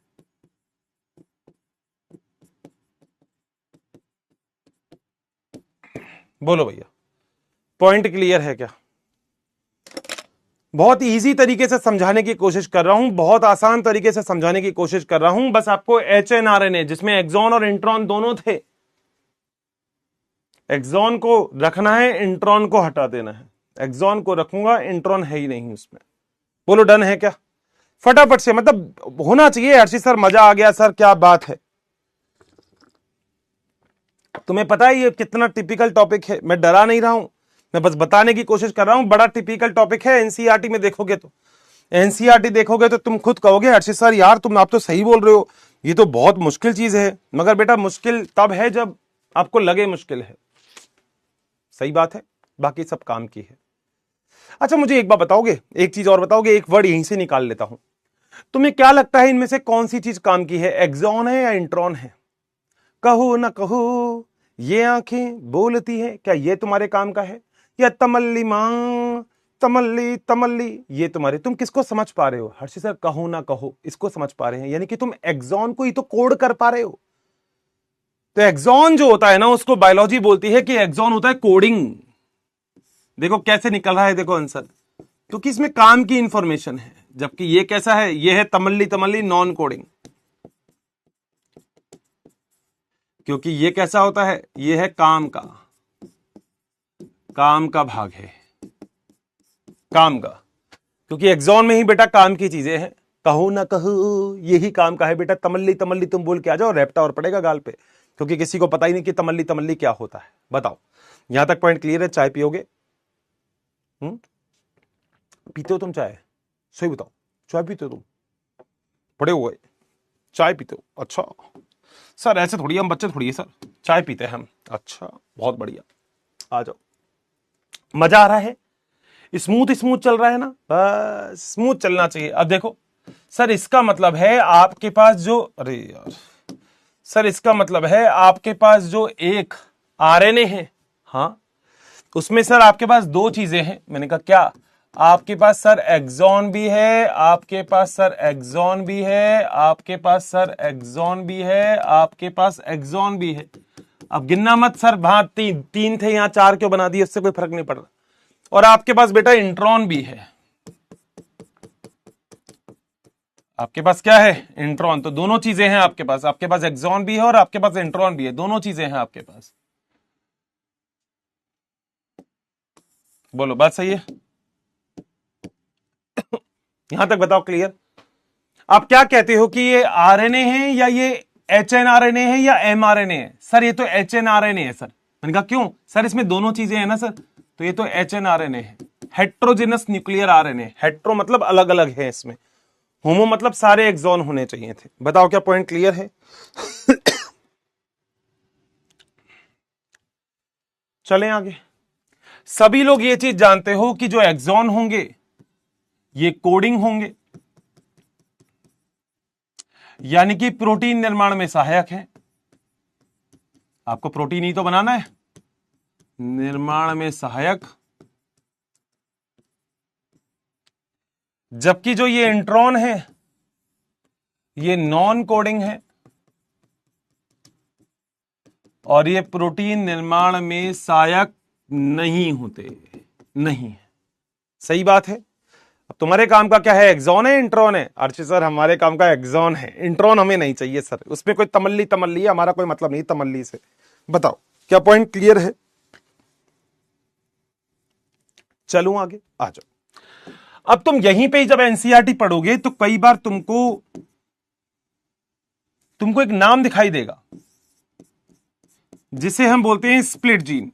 बोलो भैया पॉइंट क्लियर है क्या? बहुत इजी तरीके से समझाने की कोशिश कर रहा हूं, बहुत आसान तरीके से समझाने की कोशिश कर रहा हूं। बस आपको एचएनआरएनए जिसमें एक्सॉन और इंट्रॉन दोनों थे, एक्सॉन को रखना है, इंट्रॉन को हटा देना है। एक्सॉन को रखूंगा, इंट्रॉन है ही नहीं उसमें। बोलो डन है क्या? फटाफट से, मतलब होना चाहिए। हर्षित सर मजा आ गया सर, क्या बात है। तुम्हें पता है ये कितना टिपिकल टॉपिक है? मैं डरा नहीं रहा हूं, मैं बस बताने की कोशिश कर रहा हूं। बड़ा टिपिकल टॉपिक है, एनसीईआरटी में देखोगे तो, एनसीईआरटी देखोगे तो तुम खुद कहोगे हर्षित सर यार तुम आप तो सही बोल रहे हो, ये तो बहुत मुश्किल चीज है। मगर बेटा मुश्किल तब है जब आपको लगे मुश्किल है। सही बात है, बाकी सब काम की है। अच्छा मुझे एक बात बताओगे, एक चीज और बताओगे, एक वर्ड यहीं से निकाल लेता हूं। तुम्हें क्या लगता है इनमें से कौन सी चीज काम की है? एक्सॉन है या इंट्रॉन है? कहो ना कहो, ये आंखें बोलती है, क्या ये तुम्हारे काम का है? या तमल्ली मां, तमल्ली तमल्ली, ये तुम्हारे, तुम किसको समझ पा रहे हो? हर्षित सर कहो ना कहो इसको समझ पा रहे हैं, यानी कि तुम एक्सॉन को ही तो कोड कर पा रहे हो। तो एक्सॉन जो होता है ना उसको बायोलॉजी बोलती है कि एक्सॉन होता है कोडिंग। देखो कैसे निकल रहा है, देखो आंसर, क्योंकि इसमें काम की इंफॉर्मेशन है। जबकि ये कैसा है? ये है तमल्ली तमल्ली नॉन कोडिंग। क्योंकि ये कैसा होता है? ये है काम का भाग है, काम का। क्योंकि एक्सॉन में ही बेटा काम की चीजें हैं। कहो ना कहो यही काम का है बेटा। तमल्ली तमल्ली तुम बोल के आ जाओ, रैप्टा और पड़ेगा गाल पे, क्योंकि किसी को पता ही नहीं कि तमल्ली तमल्ली क्या होता है। बताओ यहां तक पॉइंट क्लियर है? चाय पियोगे? पीते हो तुम चाय? सही बताओ, चाय पीते हो तुम? पड़े हुए चाय पीते हो? अच्छा सर ऐसे थोड़ी, हम बच्चे थोड़ी है सर, चाय पीते हैं हम। अच्छा बहुत बढ़िया, आ जाओ। मजा आ रहा है? स्मूथ स्मूथ चल रहा है ना? बस स्मूथ चलना चाहिए। अब देखो सर इसका मतलब है आपके पास जो, अरे यार सर इसका मतलब है आपके पास जो एक आरएनए है, हाँ उसमें सर आपके पास दो चीजें हैं। मैंने कहा क्या? आपके पास सर एक्सॉन भी है, आपके पास सर एक्सॉन भी है, आपके पास सर एक्सॉन भी है, आपके पास एक्सॉन भी है। अब गिनना मत सर, वहां तीन थे यहां चार क्यों बना दिए, उससे कोई फर्क नहीं पड़ रहा। और आपके पास बेटा इंट्रॉन भी है। आपके पास क्या है? इंट्रॉन। तो दोनों चीजें हैं आपके पास एक्सॉन भी है और आपके पास इंट्रॉन भी है, दोनों चीजें हैं आपके पास। बोलो बात सही है? यहां तक बताओ क्लियर? आप क्या कहते हो कि ये आरएनए है या ये एचएनआरएनए है या एमआरएनए है? सर ये तो एचएनआरएनए है सर। मैंने कहा क्यों सर? इसमें दोनों चीजें हैं ना सर। तो ये तो एचएनआरएनए है, हेट्रोजेनस न्यूक्लियर आरएनए। हेट्रो मतलब अलग अलग है इसमें, होमो मतलब सारे एक्सॉन होने चाहिए थे। बताओ क्या पॉइंट क्लियर है? चलें आगे। सभी लोग ये चीज जानते हो कि जो एक्सॉन होंगे ये कोडिंग होंगे, यानी कि प्रोटीन निर्माण में सहायक है। आपको प्रोटीन ही तो बनाना है, निर्माण में सहायक। जबकि जो ये इंट्रॉन है ये नॉन कोडिंग है और ये प्रोटीन निर्माण में सहायक नहीं होते, नहीं है। सही बात है। अब तुम्हारे काम का क्या है? एक्सॉन है इंट्रॉन है? अर्चित सर हमारे काम का एक्सॉन है, इंट्रॉन हमें नहीं चाहिए सर। उसमें कोई तमल्ली है, हमारा कोई मतलब नहीं तमल्ली से। बताओ क्या पॉइंट क्लियर है? चलूं आगे, आ जाओ। अब तुम यहीं पे जब एनसीईआरटी पढ़ोगे तो कई बार तुमको एक नाम दिखाई देगा जिसे हम बोलते हैं स्प्लिट जीन।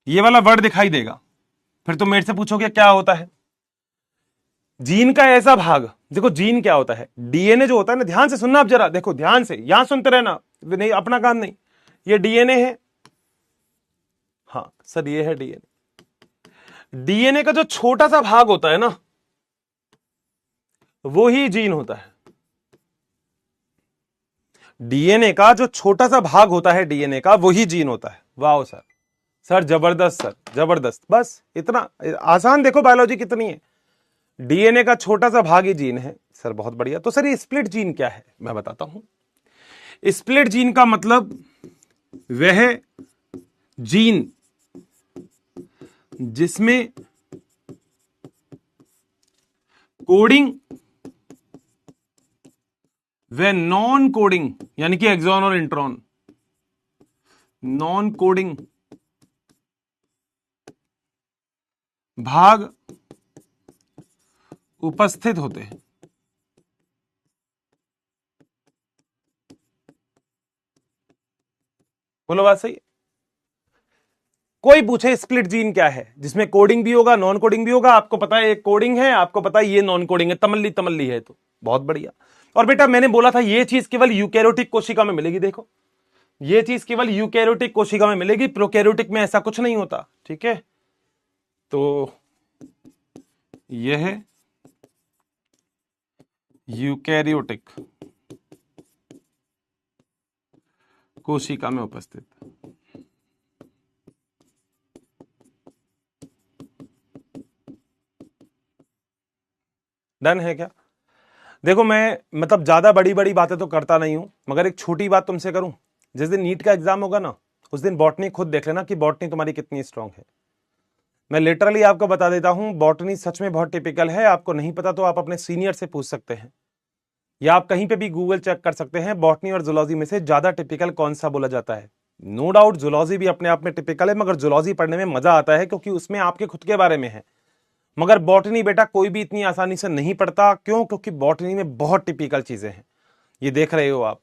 ये वाला वर्ड दिखाई देगा, फिर तुम मेरे से पूछोगे क्या होता है? जीन का ऐसा भाग, देखो जीन क्या होता है, डीएनए जो होता है ना, ध्यान से सुनना आप जरा, देखो ध्यान से, यहां सुनते रहना, नहीं अपना काम नहीं। ये डीएनए है, हाँ सर ये है डीएनए। डीएनए का जो छोटा सा भाग होता है ना वो ही जीन होता है। डीएनए का जो छोटा सा भाग होता है डीएनए का वही जीन होता है। वाह सर, सर जबरदस्त, सर जबरदस्त। बस इतना आसान, देखो बायोलॉजी कितनी है। डीएनए का छोटा सा भाग ही जीन है सर, बहुत बढ़िया। तो सर ये स्प्लिट जीन क्या है मैं बताता हूं। स्प्लिट जीन का मतलब वह जीन जिसमें कोडिंग व नॉन कोडिंग, यानी कि एक्सॉन और इंट्रॉन, नॉन कोडिंग भाग उपस्थित होते हैं। बोलो बात सही है? कोई पूछे स्प्लिट जीन क्या है, जिसमें कोडिंग भी होगा नॉन कोडिंग भी होगा, आपको पता है एक कोडिंग है, आपको पता है ये नॉन कोडिंग है, तमल्ली तमल्ली है, तो बहुत बढ़िया। और बेटा मैंने बोला था ये चीज केवल यूकैरियोटिक कोशिका में मिलेगी। देखो ये चीज केवल यूकैरियोटिक कोशिका में मिलेगी, प्रोकैरियोटिक में ऐसा कुछ नहीं होता। ठीक है, तो यह यूकैरियोटिक कोशिका में उपस्थित। डन है क्या? देखो मैं मतलब ज्यादा बड़ी बड़ी बातें तो करता नहीं हूं, मगर एक छोटी बात तुमसे करूं। जिस दिन नीट का एग्जाम होगा ना उस दिन बॉटनी खुद देख लेना कि बॉटनी तुम्हारी कितनी स्ट्रांग है। मैं लिटरली आपको बता देता हूं, बॉटनी सच में बहुत टिपिकल है। आपको नहीं पता तो आप अपने सीनियर से पूछ सकते हैं, या आप कहीं पे भी गूगल चेक कर सकते हैं बॉटनी और जूलॉजी में से ज्यादा टिपिकल कौन सा बोला जाता है। नो डाउट जूलॉजी भी अपने आप में टिपिकल है, मगर जूलॉजी पढ़ने में मजा आता है क्योंकि उसमें आपके खुद के बारे में है। मगर बॉटनी बेटा कोई भी इतनी आसानी से नहीं पढ़ता। क्यों? क्योंकि बॉटनी में बहुत टिपिकल चीजें हैं, ये देख रहे हो आप।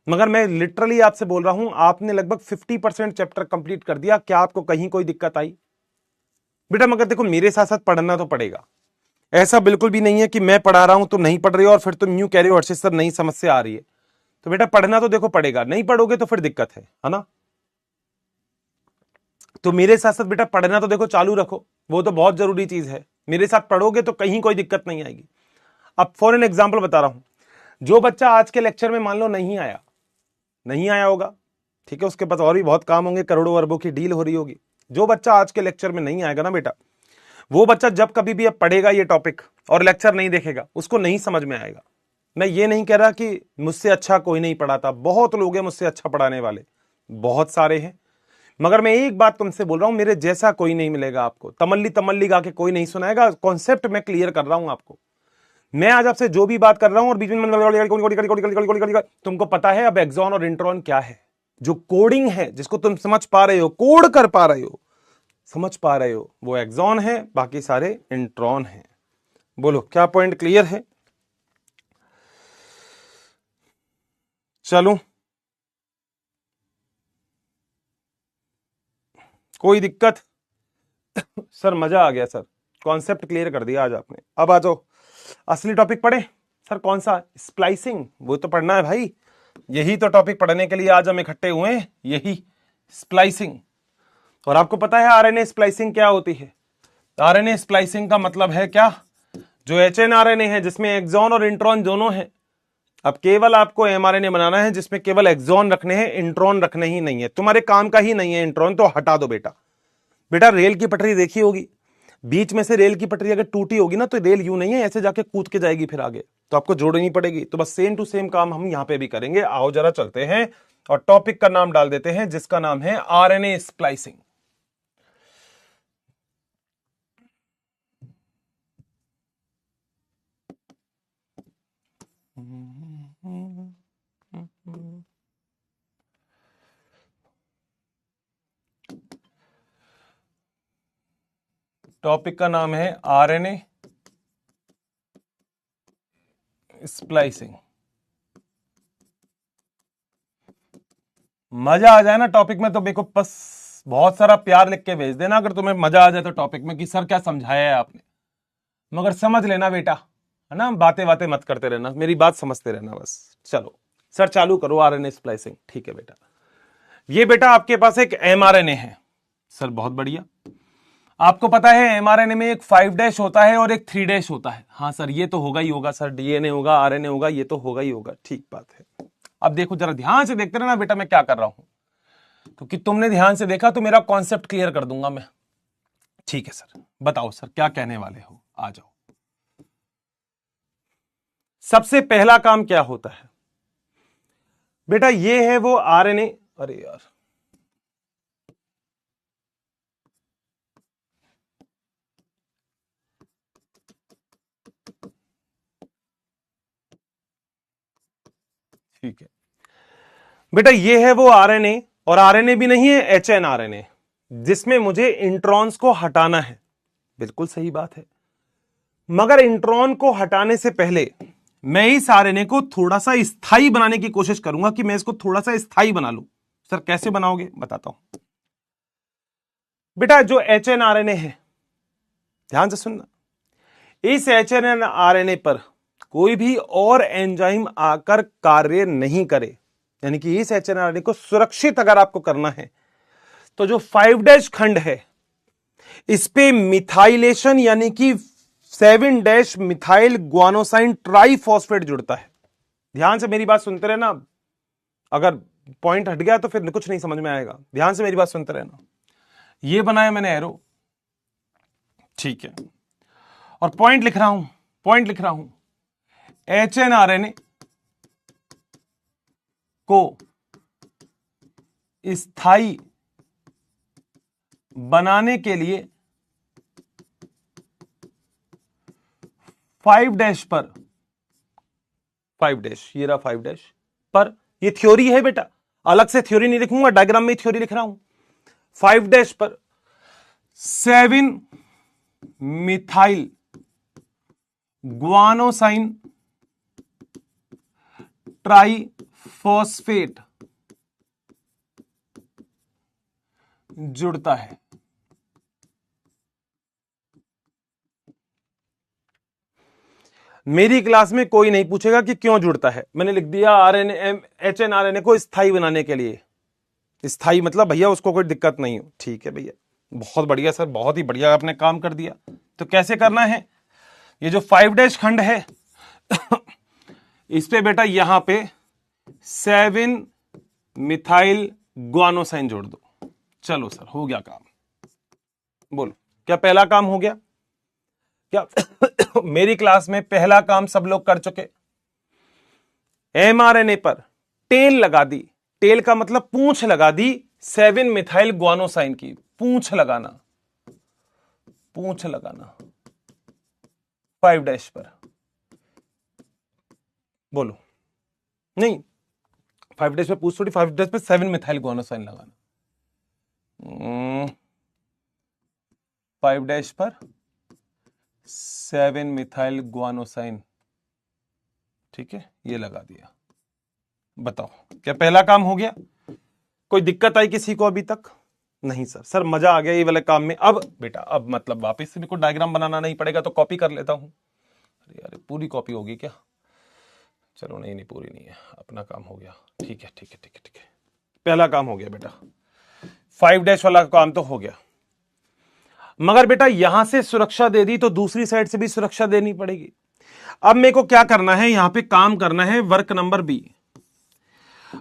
मगर मैं लिटरली आपसे बोल रहा हूं, आपने लगभग 50% चैप्टर कंप्लीट कर दिया। क्या आपको कहीं कोई दिक्कत आई बेटा? मगर देखो मेरे साथ साथ पढ़ना तो पड़ेगा। ऐसा बिल्कुल भी नहीं है कि मैं पढ़ा रहा हूं तो नहीं पढ़ रही हो और फिर तुम यूं कह रहे हो अर्षित सर नई समस्या आ रही है। तो बेटा पढ़ना तो देखो पड़ेगा, नहीं पढ़ोगे तो फिर दिक्कत है ना। तो मेरे साथ साथ बेटा पढ़ना तो देखो चालू रखो, वो तो बहुत जरूरी चीज है। मेरे साथ पढ़ोगे तो कहीं कोई दिक्कत नहीं आएगी। अब फॉर एन एग्जाम्पल बता रहा हूं, जो बच्चा आज के लेक्चर में मान लो नहीं आया होगा, ठीक है, उसके पास और भी बहुत काम होंगे, करोड़ों अरबों की डील हो रही होगी। जो बच्चा आज के लेक्चर में नहीं आएगा ना बेटा, वो बच्चा जब कभी भी अब पढ़ेगा ये टॉपिक और लेक्चर नहीं देखेगा, उसको नहीं समझ में आएगा। मैं ये नहीं कह रहा कि मुझसे अच्छा कोई नहीं पढ़ाता, बहुत लोग हैं मुझसे अच्छा पढ़ाने वाले, बहुत सारे हैं। मगर मैं एक बात तुमसे बोल रहा हूं, मेरे जैसा कोई नहीं मिलेगा आपको, तमल्ली तमल्ली गा के कोई नहीं सुनाएगा। कॉन्सेप्ट मैं क्लियर कर रहा हूं आपको। मैं आज आपसे जो भी बात कर रहा हूं और बीच में तुमको पता है अब एक्सॉन और इंट्रॉन क्या है। जो कोडिंग है, जिसको तुम समझ पा रहे हो, कोड कर पा रहे हो, समझ पा रहे हो, वो एक्सॉन है, बाकी सारे इंट्रॉन है। बोलो क्या पॉइंट क्लियर है? चलो, कोई दिक्कत? सर मजा आ गया सर, कॉन्सेप्ट क्लियर कर दिया आज आपने। अब आ जाओ असली टॉपिक पढ़े। सर कौन सा? स्प्लाइसिंग। वो तो पढ़ना है भाई, यही तो टॉपिक पढ़ने के लिए आज हम इकट्ठे हुए हैं, यही स्प्लाइसिंग। और आपको पता है आरएनए स्प्लाइसिंग क्या होती है? आरएनए स्प्लाइसिंग का मतलब है क्या? जो एचएनआरएनए है जिसमें एक्सॉन और इंट्रॉन दोनों हैं, अब केवल आपको एमआरएनए बनाना है जिसमें केवल एक्सॉन रखने हैं, इंट्रॉन रखने ही नहीं है। तुम्हारे काम का ही नहीं है इंट्रॉन, तो हटा दो बेटा। बेटा रेल की पटरी देखी होगी, बीच में से रेल की पटरी अगर टूटी होगी ना तो रेल यूं नहीं है, ऐसे जाके कूद के जाएगी फिर आगे, तो आपको जोड़नी पड़ेगी। तो बस सेम टू सेम काम हम यहां पे भी करेंगे। आओ जरा चलते हैं और टॉपिक का नाम डाल देते हैं, जिसका नाम है आरएनए स्प्लाइसिंग। टॉपिक का नाम है आरएनए स्प्लाइसिंग। मजा आ जाए ना टॉपिक में तो मेरे को बस बहुत सारा प्यार लिख के भेज देना अगर तुम्हें मजा आ जाए तो टॉपिक में, कि सर क्या समझाया है आपने। मगर समझ लेना बेटा, है ना, बातें बातें मत करते रहना, मेरी बात समझते रहना बस। चलो सर चालू करो आरएनए स्प्लाइसिंग। ठीक है बेटा, ये बेटा आपके पास एक एमआरएनए है। सर बहुत बढ़िया। आपको पता है एमआरएनए में एक 5' होता है और एक 3' होता है। हाँ सर ये तो होगा ही होगा सर, डीएनए होगा, आरएनए होगा, ये तो होगा ही होगा, ठीक बात है। अब देखो जरा ध्यान से देखते रहना बेटा मैं क्या कर रहा हूं, क्योंकि तुमने ध्यान से देखा तो मेरा कॉन्सेप्ट क्लियर कर दूंगा मैं। ठीक है सर, बताओ सर क्या कहने वाले हो, आ जाओ। सबसे पहला काम क्या होता है बेटा? ये है वो आरएनए। अरे यार ठीक है बेटा, ये है वो आरएनए, और आरएनए भी नहीं है, एचएनआरएनए, जिसमें मुझे इंट्रॉन्स को हटाना है। बिल्कुल सही बात है, मगर इंट्रॉन को हटाने से पहले मैं इस आरएनए को थोड़ा सा स्थायी बनाने की कोशिश करूंगा, कि मैं इसको थोड़ा सा स्थायी बना लूं। सर कैसे बनाओगे? बताता हूं बेटा। जो एचएनआरएनए है, ध्यान से सुनना, इस एचएनआरएनए पर कोई भी और एंजाइम आकर कार्य नहीं करे, यानी कि इस एचएनआरएनए को सुरक्षित अगर आपको करना है तो जो 5' खंड है इस पे मिथाइलेशन यानी कि 7' मिथाइल ग्वानोसाइन ट्राइफॉस्फेट जुड़ता है। ध्यान से मेरी बात सुनते रहना, अगर पॉइंट हट गया तो फिर कुछ नहीं समझ में आएगा। ध्यान से मेरी बात सुनते रहना। ये बनाया मैंने एरो, ठीक है, और पॉइंट लिख रहा हूं, पॉइंट लिख रहा हूं, एचएनआरएनए को स्थायी बनाने के लिए 5' पर, 5' ये रहा 5' पर, ये थ्योरी है बेटा, अलग से थ्योरी नहीं लिखूंगा, डायग्राम में थ्योरी लिख रहा हूं। 5' पर 7 मिथाइल ग्वानोसाइन ट्राइफॉस्फेट जुड़ता है। मेरी क्लास में कोई नहीं पूछेगा कि क्यों जुड़ता है, मैंने लिख दिया आरएनए एचएनआरएनए को स्थायी बनाने के लिए। स्थायी मतलब भैया उसको कोई दिक्कत नहीं हो। ठीक है भैया, बहुत बढ़िया सर, बहुत ही बढ़िया आपने काम कर दिया। तो कैसे करना है? ये जो 5' खंड है इस पे बेटा यहां पे 7 मिथाइल ग्वानोसाइन जोड़ दो। चलो सर हो गया काम। बोलो क्या पहला काम हो गया? क्या मेरी क्लास में पहला काम सब लोग कर चुके? एमआरएनए पर टेल लगा दी, टेल का मतलब पूंछ लगा दी 7 मिथाइल ग्वानोसाइन की पूंछ लगाना, 5 डैश पर, बोलो, नहीं 5 डैश पे पूछ थोड़ी, 5 डैश पे 7 मिथाइल ग्वानोसाइन लगाना, 5 डैश पर 7 मिथाइल ग्वानोसाइन, ठीक है, ये लगा दिया। बताओ क्या पहला काम हो गया? कोई दिक्कत आई किसी को अभी तक? नहीं सर मजा आ गया ये वाले काम में। अब बेटा अब मतलब वापस से मेरे को डायग्राम बनाना नहीं पड़ेगा, तो कॉपी कर लेता हूं। अरे यार पूरी कॉपी होगी क्या? चलो नहीं पूरी नहीं है, अपना काम हो गया। ठीक है, पहला काम हो गया बेटा, 5 डैश वाला काम तो हो गया। मगर बेटा यहां से सुरक्षा दे दी तो दूसरी साइड से भी सुरक्षा देनी पड़ेगी। अब मेरे को क्या करना है, यहां पे काम करना है work number B.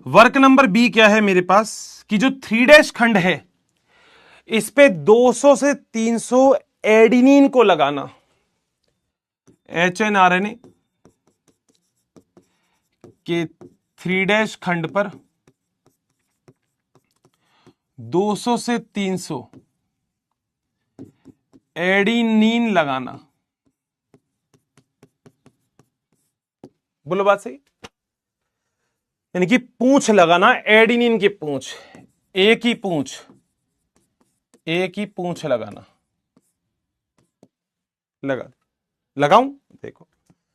Work number B क्या है मेरे पास कि जो 3 डैश खंड है इस पे 200 से 300 एडिनिन को लगाना, HNRNA के 3 डैश खंड पर 200 से 300 एडिनिन लगाना। बोलो बात सही? यानी कि पूंछ लगाना, एडिनिन की पूंछ, एक ही पूंछ लगाना। लगाऊं? देखो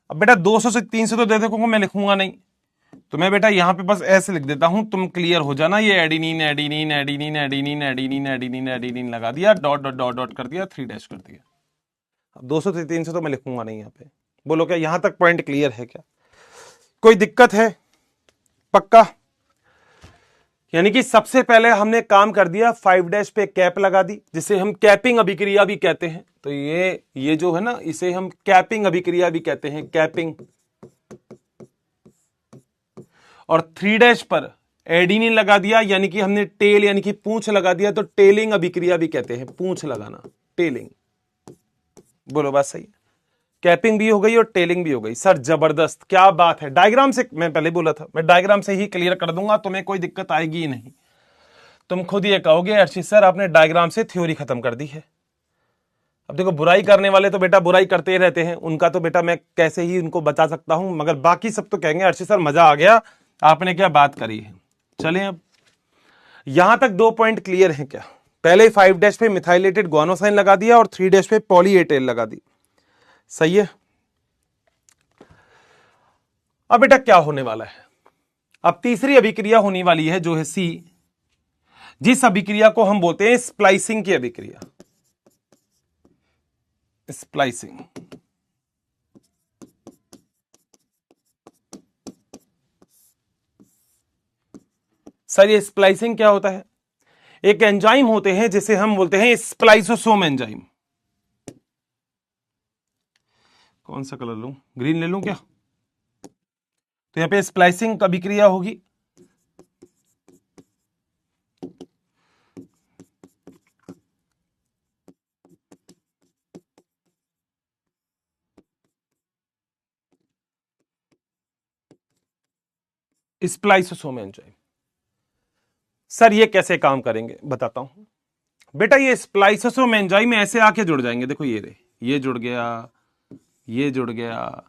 अब बेटा 200 से 300 तो दे देखो मैं लिखूंगा नहीं, तो मैं बेटा यहां पे बस ऐसे लिख देता हूं, तुम क्लियर हो जाना। ये adenine adenine adenine adenine adenine adenine adenine लगा दिया, डॉट डॉट डॉट डॉट कर दिया, 3 डैश कर दिया। अब 200 से 300 तो मैं लिखूंगा नहीं यहां पे। बोलो क्या यहां तक पॉइंट क्लियर है क्या? कोई दिक्कत है? पक्का? यानी कि सबसे पहले हमने काम कर दिया, 5 डैश पे कैप लगा दी, जिसे हम कैपिंग अभिक्रिया भी कहते हैं। तो ये जो है ना, इसे हम कैपिंग अभिक्रिया भी कहते हैं, कैपिंग। और 3 डैश पर एडिनिन लगा दिया, यानी कि हमने टेल यानी कि पूंछ लगा दिया, तो टेलिंग अभिक्रिया भी कहते हैं, पूंछ लगाना, टेलिंग। बोलो बात सही? कैपिंग भी हो गई और टेलिंग भी हो गई। सर जबरदस्त, क्या बात है। डायग्राम से मैं पहले बोला था, मैं डायग्राम से ही क्लियर कर दूंगा, तुम्हें कोई दिक्कत आएगी ही नहीं। तुम खुद ये कहोगे अर्शित सर आपने डायग्राम से थ्योरी खत्म कर दी है। अब देखो बुराई करने वाले तो बेटा बुराई करते ही रहते हैं, उनका तो बेटा मैं कैसे ही उनको बचा सकता हूं, मगर बाकी सब तो कहेंगे अर्शित सर मजा आ गया, आपने क्या बात करी है। चलें अब यहां तक 2 पॉइंट क्लियर हैं क्या? पहले 5 डैश पे मिथाइलेटेड ग्वानोसाइन लगा दिया और 3 डैश पे पॉली ए टेल लगा दी। सही है। अब बेटा क्या होने वाला है? अब तीसरी अभिक्रिया होने वाली है जो है सी, जिस अभिक्रिया को हम बोलते हैं स्प्लाइसिंग की अभिक्रिया, स्प्लाइसिंग। सर ये स्प्लाइसिंग क्या होता है? एक एंजाइम होते हैं जिसे हम बोलते हैं स्प्लाइसोसोम एंजाइम। कौन सा कलर लूं? ग्रीन ले लूं क्या? तो यहां पे स्प्लाइसिंग अभिक्रिया होगी, स्प्लाइसोसोम एंजाइम। सर ये कैसे काम करेंगे बताता हूं। बेटा ये स्प्लाइसोसोम एंजाइम ऐसे आके जुड़ जाएंगे, देखो ये रे, ये जुड़ गया, ये जुड़ गया,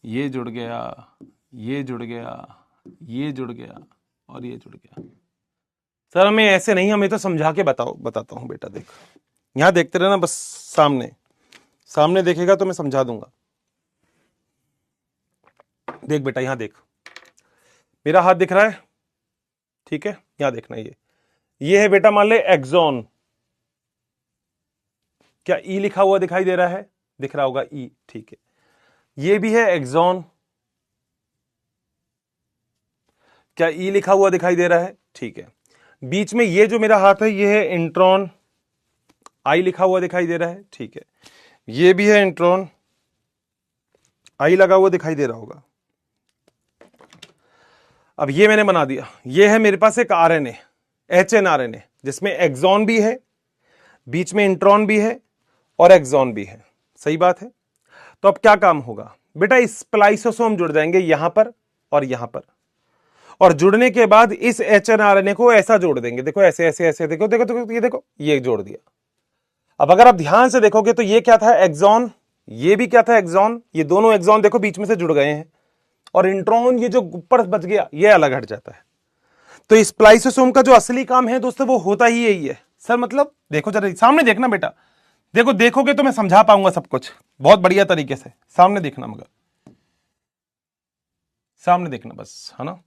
ये जुड़ गया, ये जुड़ गया, ये जुड़ गया और ये जुड़ गया। सर हमें ऐसे नहीं, हमें तो समझा के बताता हूं बेटा। देख यहां देखते रहना, बस सामने सामने देखेगा तो मैं समझा दूंगा। देख बेटा यहां देख, मेरा हाथ दिख रहा है, ठीक है, यहां देखना, ये है बेटा मान ले एक्सॉन। क्या ई लिखा हुआ दिखाई दे रहा है? दिख रहा होगा ई, ठीक है। ये भी है एक्सॉन, क्या ई लिखा हुआ दिखाई दे रहा है? ठीक है। बीच में ये जो मेरा हाथ है ये है इंट्रॉन, आई लिखा हुआ दिखाई दे रहा है, ठीक है। ये भी है इंट्रॉन, आई लगा हुआ दिखाई दे रहा होगा। अब ये मैंने बना दिया, ये है मेरे पास एक आरएनए, HNRNA, जिसमें एक्सॉन भी है, बीच में इंट्रॉन भी है और एक्सॉन भी है। सही बात है। तो अब क्या काम होगा बेटा, स्प्लाइसोसोम जुड़ जाएंगे यहां पर और यहां पर, और जुड़ने के बाद इस HNRNA को ऐसा जोड़ देंगे, देखो ऐसे ऐसे ऐसे, देखो देखो देखो, ये देखो ये जोड़ दिया। अब अगर आप ध्यान से देखोगे तो ये क्या था, एक्सॉन, ये भी क्या था, एक्सॉन, ये दोनों एक्सॉन देखो बीच में से जुड़ गए हैं, और इंट्रॉन ये जो ऊपर बच गया ये अलग हट जाता है। तो स्प्लाइसोसोम का जो असली काम है दोस्तों वो होता ही यही है। सर मतलब देखो जरा सामने देखना बेटा, देखो देखोगे तो मैं समझा पाऊंगा सब कुछ बहुत बढ़िया तरीके से, सामने देखना, मगर सामने देखना बस, है ना।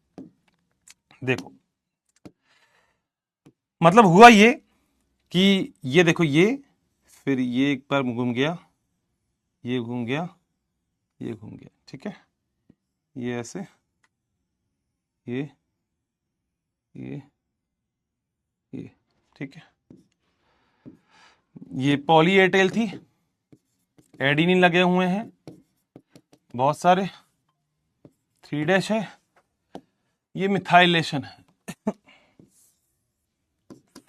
देखो मतलब हुआ ये कि ये देखो, ये फिर ये एक बार घूम गया, ये घूम गया, ये घूम गया, ठीक है, ये ऐसे, ये ये ठीक है। ये पॉली ए टेल थी, एडिनिन लगे हुए हैं बहुत सारे, 3' है, ये मिथाइलेशन है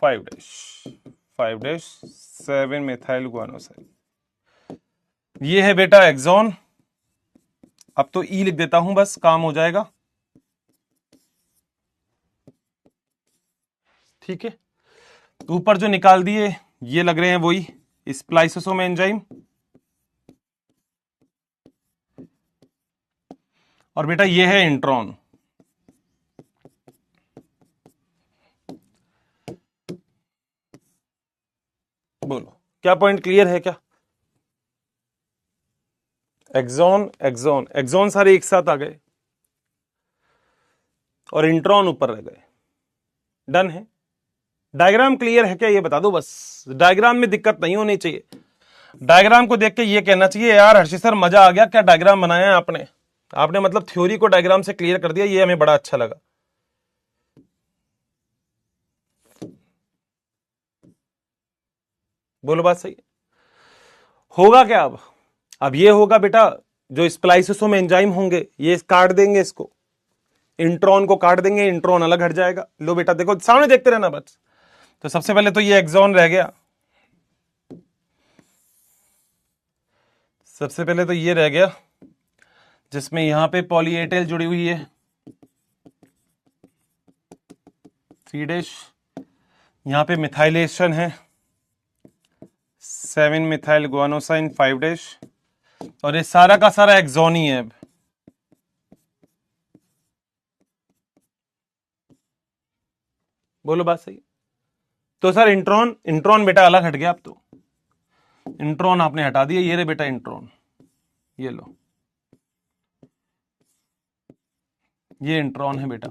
5' 7 मिथाइल गुआनोसाइन। ये है बेटा एक्सॉन। अब तो ई लिख देता हूं, बस काम हो जाएगा, ठीक है। ऊपर जो निकाल दिए ये लग रहे हैं वही स्प्लाइसोसोम एंजाइम, और बेटा ये है इंट्रॉन। बोलो क्या पॉइंट क्लियर है क्या? एक्सॉन एक्सॉन एक्सॉन सारे एक साथ आ गए और इंट्रॉन ऊपर रह गए, डन है। डायग्राम क्लियर है क्या ये बता दो बस, डायग्राम में दिक्कत नहीं होनी चाहिए। डायग्राम को देख के ये कहना चाहिए यार हर्षित सर मजा आ गया, क्या डायग्राम बनाया है आपने, आपने मतलब थ्योरी को डायग्राम से क्लियर कर दिया, ये हमें बड़ा अच्छा लगा। बोलो बात सही होगा क्या? अब ये होगा बेटा, जो स्प्लाइसोसोम एंजाइम होंगे ये काट देंगे, इसको इंट्रॉन को काट देंगे, इंट्रॉन अलग हट जाएगा। लो बेटा देखो सामने देखते रहना बस। तो सबसे पहले तो ये एक्सॉन रह गया, सबसे पहले तो ये रह गया जिसमें यहां पे पॉली ए टेल जुड़ी हुई है 3', यहां पे मिथाइलेशन है 7 मिथाइल गुआनोसाइन 5', और ये सारा का सारा एक्सॉन ही है। अब बोलो बात सही। तो सर इंट्रॉन, इंट्रॉन बेटा अलग हट गया, अब तो इंट्रॉन आपने हटा दिया, ये रे बेटा इंट्रॉन, ये लो, ये इंट्रॉन है बेटा।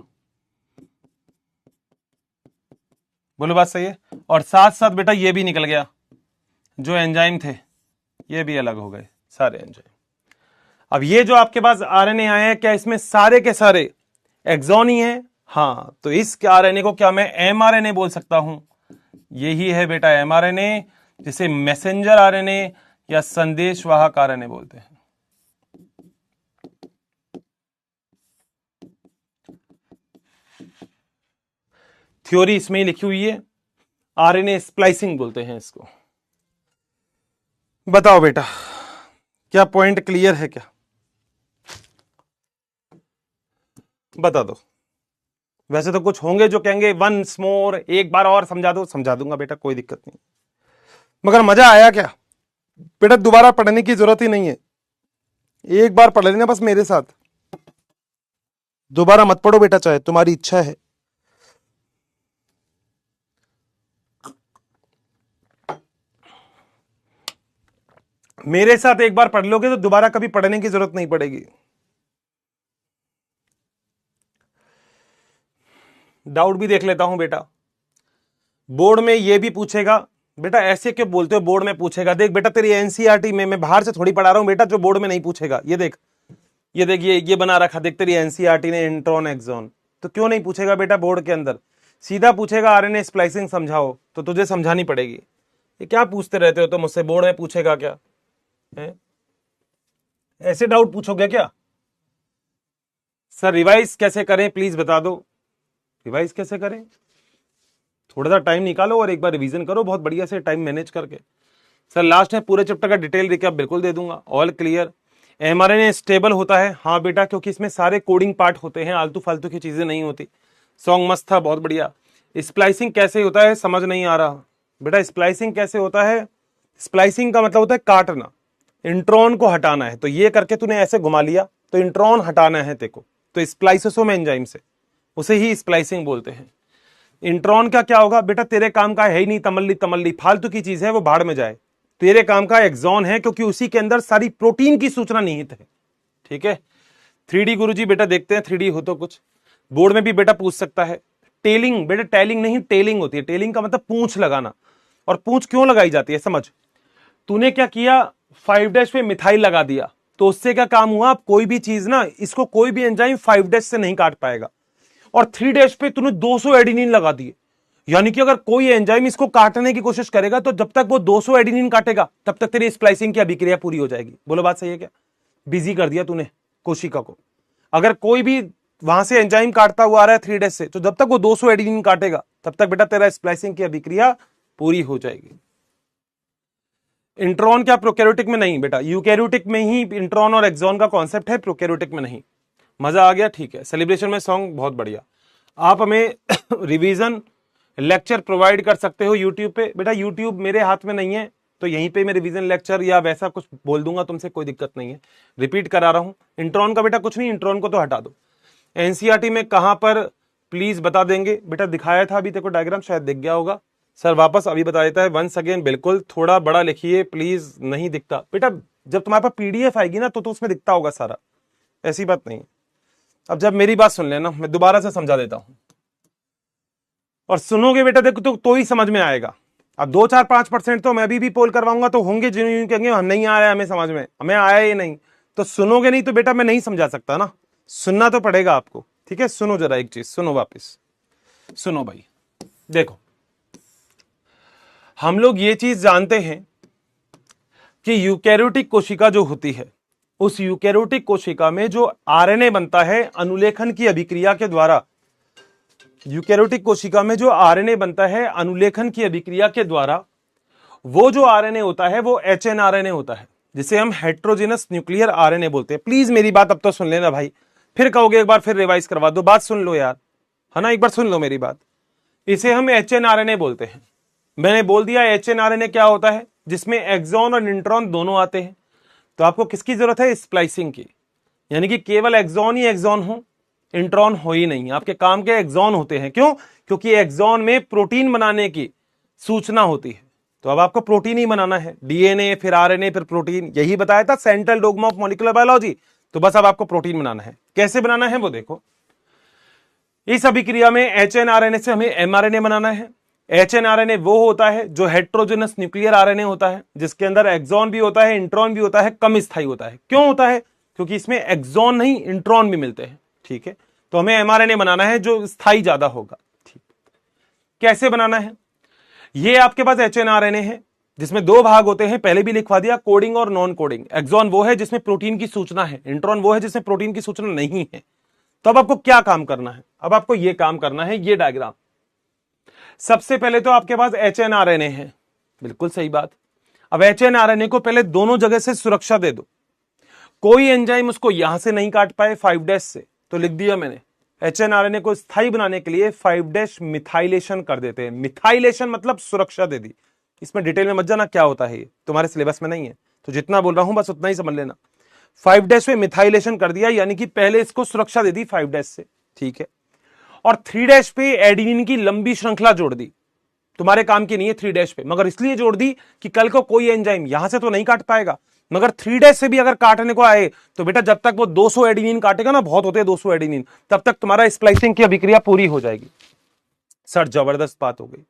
बोलो बात सही है। और साथ साथ बेटा ये भी निकल गया, जो एंजाइम थे ये भी अलग हो गए सारे एंजाइम। अब ये जो आपके पास आरएनए आए हैं, क्या इसमें सारे के सारे एक्सॉन ही है? हाँ, तो इस आरएनए को क्या मैं एमआरएनए बोल सकता हूं? यही है बेटा एमआरएनए, जिसे मैसेंजर आरएनए या संदेशवाहक आरएनए बोलते हैं। थ्योरी इसमें ही लिखी हुई है, आरएनए स्प्लाइसिंग बोलते हैं इसको। बताओ बेटा क्या पॉइंट क्लियर है क्या? बता दो। वैसे तो कुछ होंगे जो कहेंगे वंस मोर, एक बार और समझा दो, समझा दूंगा बेटा, कोई दिक्कत नहीं। मगर मजा आया क्या? बेटा दोबारा पढ़ने की जरूरत ही नहीं है, एक बार पढ़ लेना बस मेरे साथ, दोबारा मत पढ़ो बेटा, चाहे तुम्हारी इच्छा है। मेरे साथ एक बार पढ़ लोगे तो दोबारा कभी पढ़ने की जरूरत नहीं पड़ेगी। डाउट भी देख लेता हूं बेटा, बोर्ड में ये भी पूछेगा बेटा, ऐसे क्यों बोलते हो बोर्ड में पूछेगा? देख बेटा तेरी एनसीईआरटी में, मैं बाहर से थोड़ी पढ़ा रहा हूं बेटा, जो बोर्ड में नहीं पूछेगा। ये देख, ये देख, ये बना रखा, देख तेरी एनसीईआरटी ने इंट्रॉन एक्सॉन, तो क्यों नहीं पूछेगा बेटा बोर्ड के अंदर? सीधा पूछेगा आरएनए स्प्लाइसिंग समझाओ, तो तुझे समझानी पड़ेगी। ये क्या पूछते रहते हो तो मुझसे, बोर्ड में पूछेगा क्या है? ऐसे डाउट पूछोगे क्या? सर रिवाइज कैसे करें प्लीज बता दो, रिवाइज कैसे करें? थोड़ा सा टाइम निकालो और एक बार रिवीजन करो बहुत बढ़िया से, टाइम मैनेज करके। सर लास्ट में पूरे चैप्टर का डिटेल रिकैप बिल्कुल दे दूंगा, ऑल क्लियर। एमआरएनए स्टेबल होता है, हाँ बेटा, क्योंकि इसमें सारे कोडिंग पार्ट होते हैं, आलतू फालतू की चीजें नहीं होती। सॉन्ग मस्त था, बहुत बढ़िया। स्प्लाइसिंग कैसे होता है समझ नहीं आ रहा बेटा। स्प्लाइसिंग कैसे होता है? स्प्लाइसिंग का मतलब होता है काटना, इंट्रॉन को हटाना है। तो ये करके तूने ऐसे घुमा लिया तो इंट्रॉन हटाना है तेको, तो स्प्लाइसोसोम एंजाइम से, उसे ही स्प्लाइसिंग बोलते हैं। इंट्रॉन का क्या होगा बेटा? तेरे काम का है ही नहीं, तमल्ली तमल्ली फालतू की चीज है, वो भाड़ में जाए। तेरे काम का एक्सॉन है, क्योंकि उसी के अंदर सारी प्रोटीन की सूचना निहित है। ठीक है। 3D गुरुजी बेटा देखते हैं 3D हो तो कुछ, बोर्ड में भी बेटा पूछ सकता है। टेलिंग बेटा, टेलिंग नहीं टेलिंग होती है। टेलिंग का मतलब पूंछ लगाना। और पूंछ क्यों लगाई जाती है समझ। तूने क्या किया, 5' पे मिथाइल लगा दिया, तो उससे क्या काम हुआ? कोई भी चीज ना, इसको कोई भी एंजाइम 5' से नहीं काट पाएगा। और 3' पे तूने 200 एडिनिन लगा दिए, यानी कि अगर कोई एंजाइम इसको काटने की कोशिश करेगा तो जब तक वो 200 एडिनिन काटेगा तब तक तेरी स्प्लाइसिंग की अभिक्रिया पूरी हो जाएगी। बोलो बात सही है क्या? बिजी कर दिया तूने कोशिका को। अगर कोई भी वहां से एंजाइम काटता हुआ आ रहा है 3' से, तो जब तक वो 200 एडिनिन काटेगा तब तक बेटा तेरा स्प्लाइसिंग की अभिक्रिया पूरी हो जाएगी। इंट्रॉन क्या प्रोकैरियोटिक में नहीं बेटा, यूकैरियोटिक में ही इंट्रॉन और एक्सॉन का कॉन्सेप्ट है, प्रोकैरियोटिक में नहीं। मजा आ गया? ठीक है। सेलिब्रेशन में सॉन्ग बहुत बढ़िया। आप हमें रिवीजन लेक्चर प्रोवाइड कर सकते हो यूट्यूब पे। बेटा यूट्यूब मेरे हाथ में नहीं है, तो यहीं पे मैं रिवीजन लेक्चर या वैसा कुछ बोल दूंगा तुमसे, कोई दिक्कत नहीं है। रिपीट करा रहा हूं। इंट्रॉन का बेटा कुछ नहीं, इंट्रॉन को तो हटा दो। एनसीईआरटी में कहां पर प्लीज बता देंगे बेटा? दिखाया था अभी, देखो डायग्राम शायद दिख गया होगा। सर वापस अभी बता देता है, वंस अगेन। बिल्कुल, थोड़ा बड़ा लिखिए प्लीज, नहीं दिखता बेटा। जब तुम्हारे पास पीडीएफ आएगी ना तो उसमें दिखता होगा सारा, ऐसी बात नहीं। अब जब मेरी बात सुन लेना, मैं दोबारा से समझा देता हूं और सुनोगे बेटा देखो तो ही समझ में आएगा। अब 2-4-5% तो मैं भी पोल करवाऊंगा तो होंगे जिन्होंने कहेंगे हम नहीं आया, हमें समझ में, हमें आया ही नहीं। तो सुनोगे नहीं तो बेटा मैं नहीं समझा सकता ना, सुनना तो पड़ेगा आपको। ठीक है, सुनो जरा एक चीज, सुनो वापस सुनो भाई। देखो, हम लोग ये चीज जानते हैं कि यूकैरियोटिक कोशिका जो होती है, उस यूकैरियोटिक कोशिका में जो आरएनए बनता है अनुलेखन की अभिक्रिया के द्वारा, यूकैरियोटिक कोशिका में जो आरएनए बनता है अनुलेखन की अभिक्रिया के द्वारा, वो जो आरएनए होता है वो एचएनआरएनए होता है, जिसे हम हेट्रोजेनस न्यूक्लियर आरएनए बोलते हैं। प्लीज मेरी बात अब तो सुन लेना भाई, फिर कहोगे एक बार फिर रिवाइज करवा दो। बात सुन लो यार, है ना, एक बार सुन लो मेरी बात। इसे हम एचएनआरएनए बोलते हैं। मैंने बोल दिया एचएनआरएनए क्या होता है, जिसमें एक्सॉन और इंट्रॉन दोनों आते हैं। तो आपको किसकी जरूरत है? स्प्लाइसिंग की। यानी कि केवल एक्सॉन ही एक्सॉन हो, इंट्रॉन हो ही नहीं। आपके काम के एक्सॉन होते हैं। क्यों? क्योंकि एक्सॉन में प्रोटीन बनाने की सूचना होती है। तो अब आपको प्रोटीन ही बनाना है, डीएनए फिर आरएनए फिर प्रोटीन, यही बताया था central dogma of molecular biology. तो बस अब आपको प्रोटीन बनाना है। कैसे बनाना है वो देखो। इस अभिक्रिया में एचएनआरएनए से हमें एमआरएनए बनाना है। एचएनआरएनए वो होता है जो हेट्रोजेनस न्यूक्लियर आरएनए होता है, जिसके अंदर एक्सॉन भी होता है, इंट्रॉन भी होता है, कम स्थायी होता है। क्यों होता है? क्योंकि इसमें एक्सॉन नहीं इंट्रॉन भी मिलते हैं। ठीक है, तो हमें एमआरएनए बनाना है जो स्थायी ज्यादा होगा। ठीक, कैसे बनाना है? ये आपके पास एचएनआरएनए है जिसमें दो भाग होते हैं, पहले भी लिखवा दिया, कोडिंग और नॉन कोडिंग। एक्सॉन वो है जिसमें प्रोटीन की सूचना है, इंट्रॉन वो है जिसमें प्रोटीन की सूचना नहीं है। तो अब आपको क्या काम करना है? अब आपको यह काम करना है, ये डायग्राम। सबसे पहले तो आपके पास एचएनआरएनए है, बिल्कुल सही बात। अब एचएनआरएनए को पहले दोनों जगह से सुरक्षा दे दो। कोई एंजाइम उसको यहां से नहीं काट पाए 5' से, तो लिख दिया मैंने एचएनआरएनए को स्थायी बनाने के लिए 5' मिथाइलेशन कर देते हैं। मिथाइलेशन मतलब सुरक्षा दे दी। इसमें डिटेल में मत जाना क्या होता है, ये तुम्हारे सिलेबस में नहीं है, तो जितना बोल रहा हूं बस उतना ही समझ लेना। 5' पे मिथाइलेशन कर दिया, यानी कि पहले इसको सुरक्षा दे दी 5' से। ठीक है, और 3' पे एडिनिन की लंबी श्रृंखला जोड़ दी। तुम्हारे काम की नहीं है 3' पे, मगर इसलिए जोड़ दी कि कल को कोई एंजाइम यहां से तो नहीं काट पाएगा, मगर 3' से भी अगर काटने को आए तो बेटा जब तक वो 200 एडिनिन काटेगा ना, बहुत होते हैं 200 एडिनिन, तब तक तुम्हारा स्प्लाइसिंग की अभिक्रिया पूरी हो जाएगी। सर जबरदस्त बात हो गई।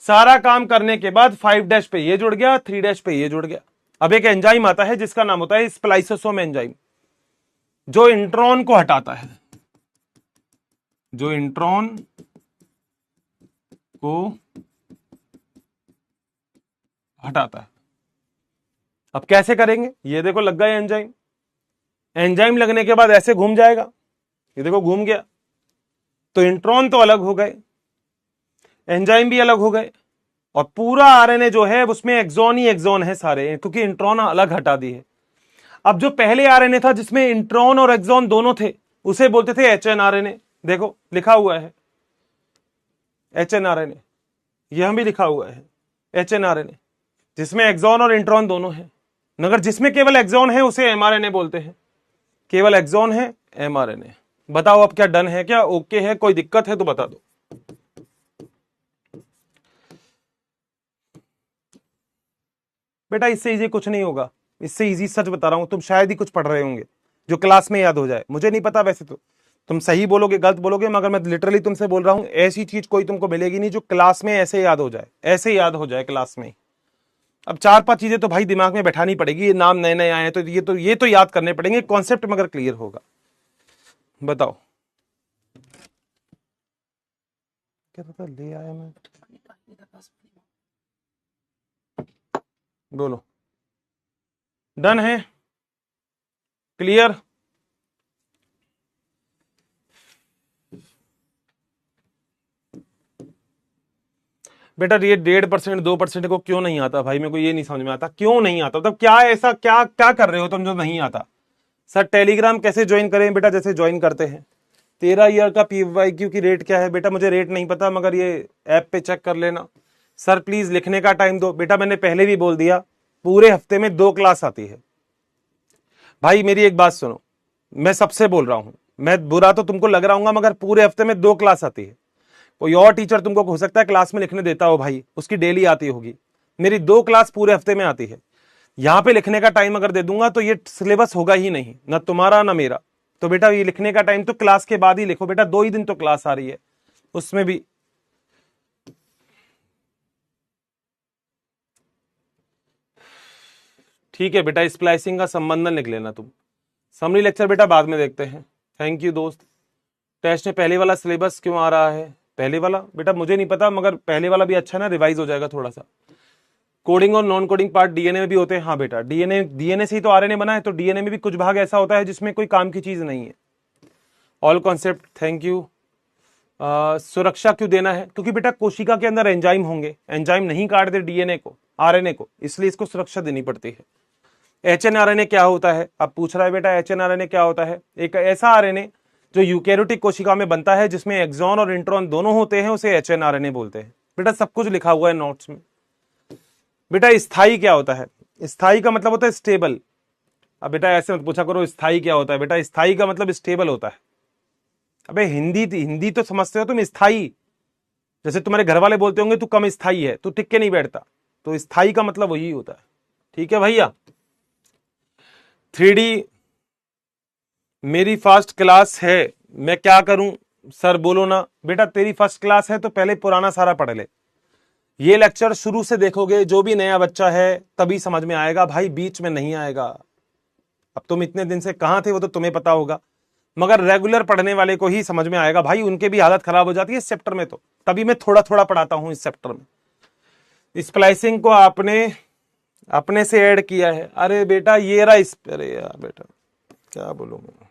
सारा काम करने के बाद 5' पे ये जुड़ गया, 3' पे ये जुड़ गया। अब एक एंजाइम आता है जिसका नाम होता है स्प्लाइसोसोम एंजाइम, जो इंट्रॉन को हटाता है, जो इंट्रॉन को हटाता है। अब कैसे करेंगे? ये देखो लग गया एंजाइम। एंजाइम लगने के बाद ऐसे घूम जाएगा, ये देखो घूम गया। तो इंट्रॉन तो अलग हो गए, एंजाइम भी अलग हो गए, और पूरा आरएनए जो है उसमें एक्सॉन ही एक्सॉन है सारे, क्योंकि इंट्रॉन अलग हटा दी है। अब जो पहले आरएनए था जिसमें इंट्रॉन और एक्सॉन दोनों थे, उसे बोलते थे एचएनआरएनए। देखो लिखा हुआ है एचएनआरएनए, यह भी लिखा हुआ है एचएनआरएनए, जिसमें एक्सॉन और इंट्रॉन दोनों है। मगर जिसमें केवल एक्सॉन है उसे एमआरएनए बोलते हैं। केवल एक्सॉन है, एमआरएनए। बताओ अब क्या डन है, क्या ओके है, कोई दिक्कत है तो बता दो। बेटा इससे इजी कुछ नहीं होगा, इससे इजी सच बता रहा हूं, तुम शायद ही कुछ पढ़ रहे होंगे जो क्लास में याद हो जाए, मुझे नहीं पता। वैसे तो तुम सही बोलोगे गलत बोलोगे, मगर मैं लिटरली तुमसे बोल रहा हूं ऐसी चीज कोई तुमको मिलेगी नहीं जो क्लास में ऐसे याद हो जाए, ऐसे याद हो जाए क्लास में। अब 4-5 चीजें तो भाई दिमाग में बैठानी पड़ेगी, ये नाम नए नए आए हैं तो ये तो याद करने पड़ेंगे, कॉन्सेप्ट मगर क्लियर होगा। बताओ क्या पता ले आया मैं, बोलो डन है, क्लियर। बेटा ये 1.5% 2% को क्यों नहीं आता भाई, मेरे को ये नहीं समझ में आता क्यों नहीं आता, मतलब क्या ऐसा क्या क्या कर रहे हो तुम जो नहीं आता। सर टेलीग्राम कैसे ज्वाइन करें बेटा, जैसे ज्वाइन करते हैं। 13 ईयर का PYQ की रेट क्या है बेटा, मुझे रेट नहीं पता, मगर ये ऐप पे चेक कर लेना। सर प्लीज लिखने का टाइम दो बेटा, मैंने पहले भी बोल दिया पूरे हफ्ते में 2 क्लास आती है। भाई मेरी एक बात सुनो, मैं सबसे बोल रहा हूं, मैं बुरा तो तुमको लग रहा हूँ मगर पूरे हफ्ते में 2 क्लास आती है। कोई और टीचर तुमको हो सकता है क्लास में लिखने देता हो भाई, उसकी डेली आती होगी, मेरी 2 क्लास पूरे हफ्ते में आती है। यहां पे लिखने का टाइम अगर दे दूंगा तो ये सिलेबस होगा ही नहीं, ना तुम्हारा ना मेरा। तो बेटा ये लिखने का टाइम तो क्लास के बाद ही लिखो बेटा, 2 ही दिन तो क्लास आ रही है उसमें भी। ठीक है बेटा, स्प्लाइसिंग का संबंधन लिख लेना तुम। समरी लेक्चर बेटा बाद में देखते हैं। थैंक यू दोस्त। टेस्ट में पहले वाला सिलेबस क्यों आ रहा है, पहले वाला बेटा मुझे नहीं पता, मगर पहले वाला भी अच्छा ना, रिवाइज हो जाएगा थोड़ा सा। कोडिंग और नॉन कोडिंग पार्ट डीएनए में भी होते हैं। हाँ बेटा डीएनए से ही तो आरएनए बना है, तो डीएनए में भी कुछ भाग ऐसा होता है जिसमें कोई काम की चीज नहीं है। All concept thank you. सुरक्षा क्यों देना है, क्योंकि बेटा कोशिका के अंदर एंजाइम होंगे, एंजाइम नहीं काट दे डीएनए को, आरएनए को, इसलिए इसको सुरक्षा देनी पड़ती है। एचएनआरएनए क्या होता है, अब पूछ रहा है बेटा एचएनआरएनए क्या होता है। एक ऐसा आरएनए जो यूकैरियोटिक कोशिका में बनता है जिसमें एक्सॉन और इंट्रॉन दोनों होते हैं, उसे एचएनआरएनए बोलते हैं। बेटा सब कुछ लिखा हुआ है नोट्स में। बेटा स्थाई क्या होता है, स्थाई का मतलब होता है स्टेबल। अब बेटा ऐसे मत पूछा करो स्थाई क्या होता है, बेटा स्थाई का मतलब स्टेबल होता है। अबे हिंदी तो समझते हो तुम, स्थाई जैसे तुम्हारे घर वाले बोलते होंगे तू कम स्थाई है, तू टिक के नहीं बैठता, तो स्थाई का मतलब वही होता है। ठीक है भैया। 3D मेरी फर्स्ट क्लास है, मैं क्या करूं सर बोलो ना। बेटा तेरी फर्स्ट क्लास है तो पहले पुराना सारा पढ़ ले, ये लेक्चर शुरू से देखोगे, जो भी नया बच्चा है तभी समझ में आएगा भाई, बीच में नहीं आएगा। अब तुम इतने दिन से कहां थे वो तो तुम्हें पता होगा, मगर रेगुलर पढ़ने वाले को ही समझ में आएगा भाई, उनके भी हालत खराब हो जाती है इस चैप्टर में, तो तभी मैं थोड़ा थोड़ा पढ़ाता हूं इस चैप्टर में। स्प्लाइसिंग को आपने अपने से ऐड किया है, अरे बेटा ये रहा अरे यार बेटा क्या बोलूं मैं।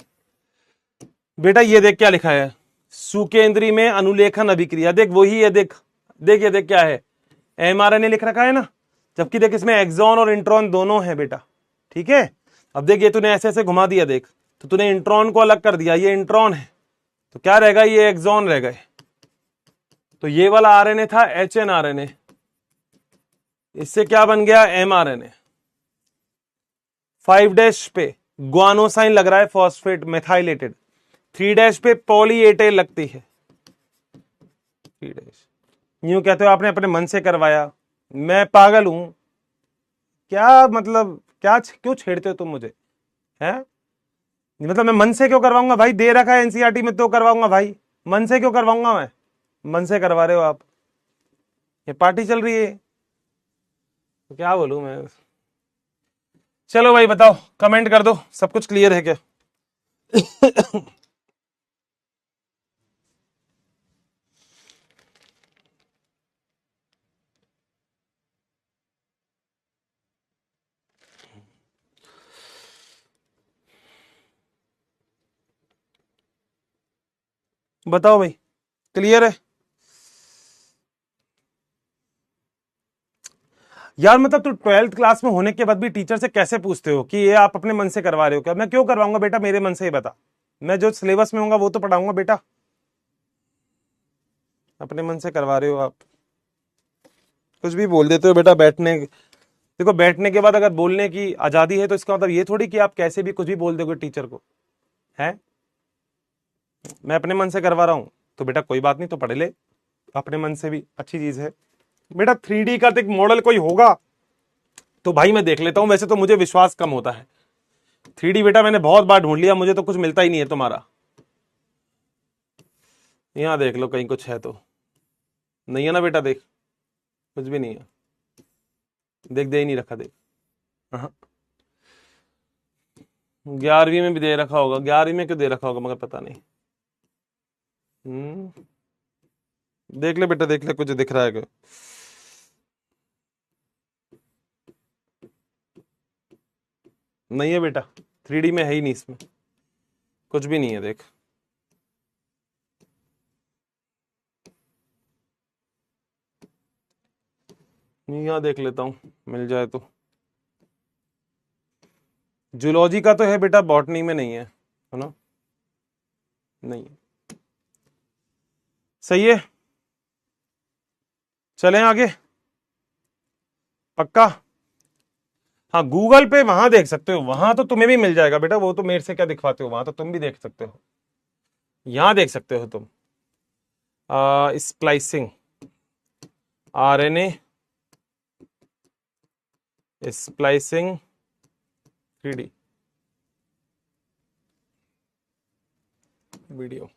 बेटा ये देख क्या लिखा है, सुकेंद्री में अनुलेखन अभिक्रिया, देख वही है, देख देख ये देख क्या है, एमआरएनए लिख रखा है ना, जबकि देख इसमें एक्सॉन और इंट्रॉन दोनों है बेटा। ठीक है, अब देख ये तूने ऐसे ऐसे घुमा दिया, देख तो तूने इंट्रॉन को अलग कर दिया, ये इंट्रॉन है तो क्या रहेगा, ये एक्सॉन रह गए। तो ये वाला आरएनए था एचएनआरएनए, इससे क्या बन गया एमआरएनए। 5' पे ग्वानोसाइन लग रहा है, फॉस्फेट मेथाइलेटेड। 3' पे पॉली ए टेल लगती है। 3' यूं कहते हो आपने अपने मन से करवाया, मैं पागल हूं क्या, मतलब क्या क्यों छेड़ते हो तुम मुझे, है मतलब मैं मन से क्यों करवाऊंगा भाई, दे रखा है एनसीईआरटी में तो करवाऊंगा भाई, मन से क्यों करवाऊंगा मैं, मन से करवा रहे हो आप, ये पार्टी चल रही है तो क्या बोलूं मैं। चलो भाई बताओ, कमेंट कर दो, सब कुछ क्लियर है क्या। बताओ भाई, क्लियर है। यार मतलब तू 12th क्लास में होने के बाद भी टीचर से कैसे पूछते हो कि ये आप अपने मन से करवा रहे हो क्या? मैं क्यों करवाऊंगा बेटा मेरे मन से, ही बता। मैं जो सिलेबस में होगा वो तो पढ़ाऊंगा बेटा, अपने मन से करवा रहे हो आप। कुछ भी बोल देते हो बेटा। बैठने, देखो बैठने के बाद अगर बोलने की आजादी है तो इसका मतलब ये थोड़ी कि आप कैसे भी कुछ भी बोल दोगे टीचर को, है? मैं अपने मन से करवा रहा हूं तो बेटा कोई बात नहीं, तो पढ़ ले अपने मन से भी, अच्छी चीज है बेटा। 3D का एक मॉडल कोई होगा तो भाई मैं देख लेता हूं, वैसे तो मुझे विश्वास कम होता है। 3D बेटा मैंने बहुत बार ढूंढ लिया, मुझे तो कुछ मिलता ही नहीं है तुम्हारा। यहां देख लो कहीं कुछ है तो, नहीं है ना बेटा? देख, कुछ भी नहीं है। देख, दे ही नहीं रखा, देख। हाँ, 11वीं में भी दे रखा होगा, 11वीं में क्यों दे रखा होगा मगर पता नहीं। देख ले बेटा, देख ले कुछ दिख रहा है क्या? नहीं है बेटा, 3D में है ही नहीं, इसमें कुछ भी नहीं है। देख, यहाँ देख लेता हूँ मिल जाए तो। जूलॉजी का तो है बेटा, बॉटनी में नहीं है ना? नहीं है। सही है, चलें आगे, पक्का? हाँ, गूगल पे वहां देख सकते हो, वहां तो तुम्हें भी मिल जाएगा बेटा, वो तो मेरे से क्या दिखवाते हो, वहां तो तुम भी देख सकते हो। यहां देख सकते हो तुम, splicing, RNA splicing 3D video.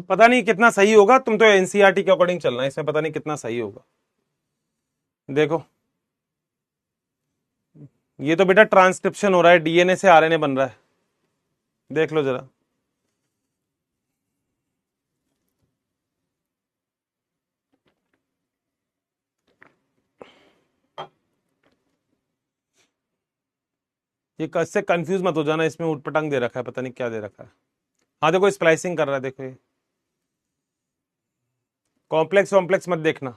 पता नहीं कितना सही होगा, तुम तो एनसीईआरटी के अकॉर्डिंग चलना है, इसमें पता नहीं कितना सही होगा। देखो, ये तो बेटा ट्रांसक्रिप्शन हो रहा है, DNA से RNA बन रहा है, देख लो जरा। ये इससे कंफ्यूज मत हो जाना, इसमें उटपटांग दे रखा है, पता नहीं क्या दे रखा है। हाँ देखो, स्प्लाइसिंग कर रहा है, देखो ये। कॉम्प्लेक्स वॉम्प्लेक्स मत देखना।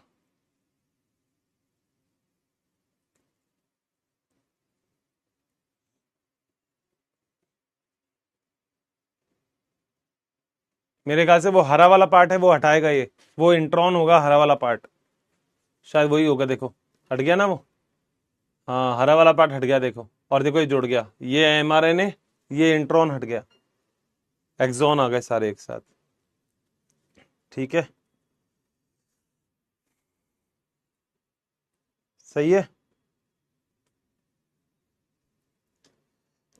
मेरे ख्याल से वो हरा वाला पार्ट है वो हटाएगा ये, वो इंट्रॉन होगा हरा वाला पार्ट, शायद वही होगा। देखो हट गया ना वो, हाँ हरा वाला पार्ट हट गया, देखो। और देखो ये जुड़ गया, ये mRNA, ये इंट्रॉन हट गया, एक्सॉन आ गए सारे एक साथ। ठीक है, सही है।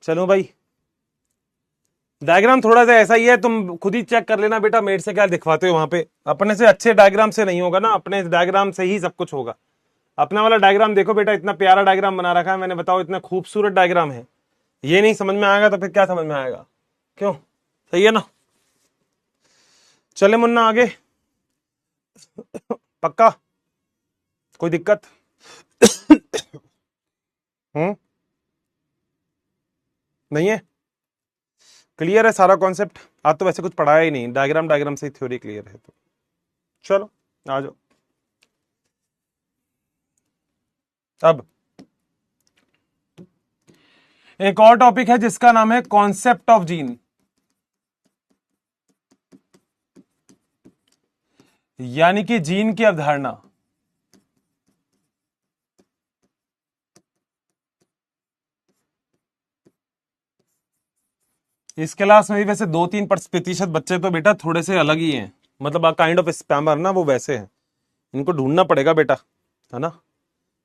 चलो भाई, डायग्राम थोड़ा सा ऐसा ही है, तुम खुद ही चेक कर लेना बेटा, मेरे से क्या दिखवाते हो वहां पे। अपने से अच्छे डायग्राम से नहीं होगा ना, अपने डायग्राम से ही सब कुछ होगा। अपना वाला डायग्राम देखो बेटा, इतना प्यारा डायग्राम बना रखा है मैंने, बताओ इतना खूबसूरत डायग्राम है। ये नहीं समझ में आएगा तो फिर क्या समझ में आएगा? क्यों? सही है ना? चले मुन्ना आगे, पक्का? कोई दिक्कत? हम्म, नहीं है? क्लियर है सारा कॉन्सेप्ट? आज तो वैसे कुछ पढ़ाया ही नहीं, डायग्राम डायग्राम से ही थ्योरी क्लियर है तो चलो आ जाओ। अब एक और टॉपिक है जिसका नाम है कॉन्सेप्ट ऑफ जीन, यानी कि जीन की अवधारणा। इस क्लास में भी वैसे 2-3% बच्चे तो बेटा थोड़े से अलग ही हैं, मतलब काइंड ऑफ स्पैमर ना, वो वैसे हैं। इनको ढूंढना पड़ेगा बेटा, है ना?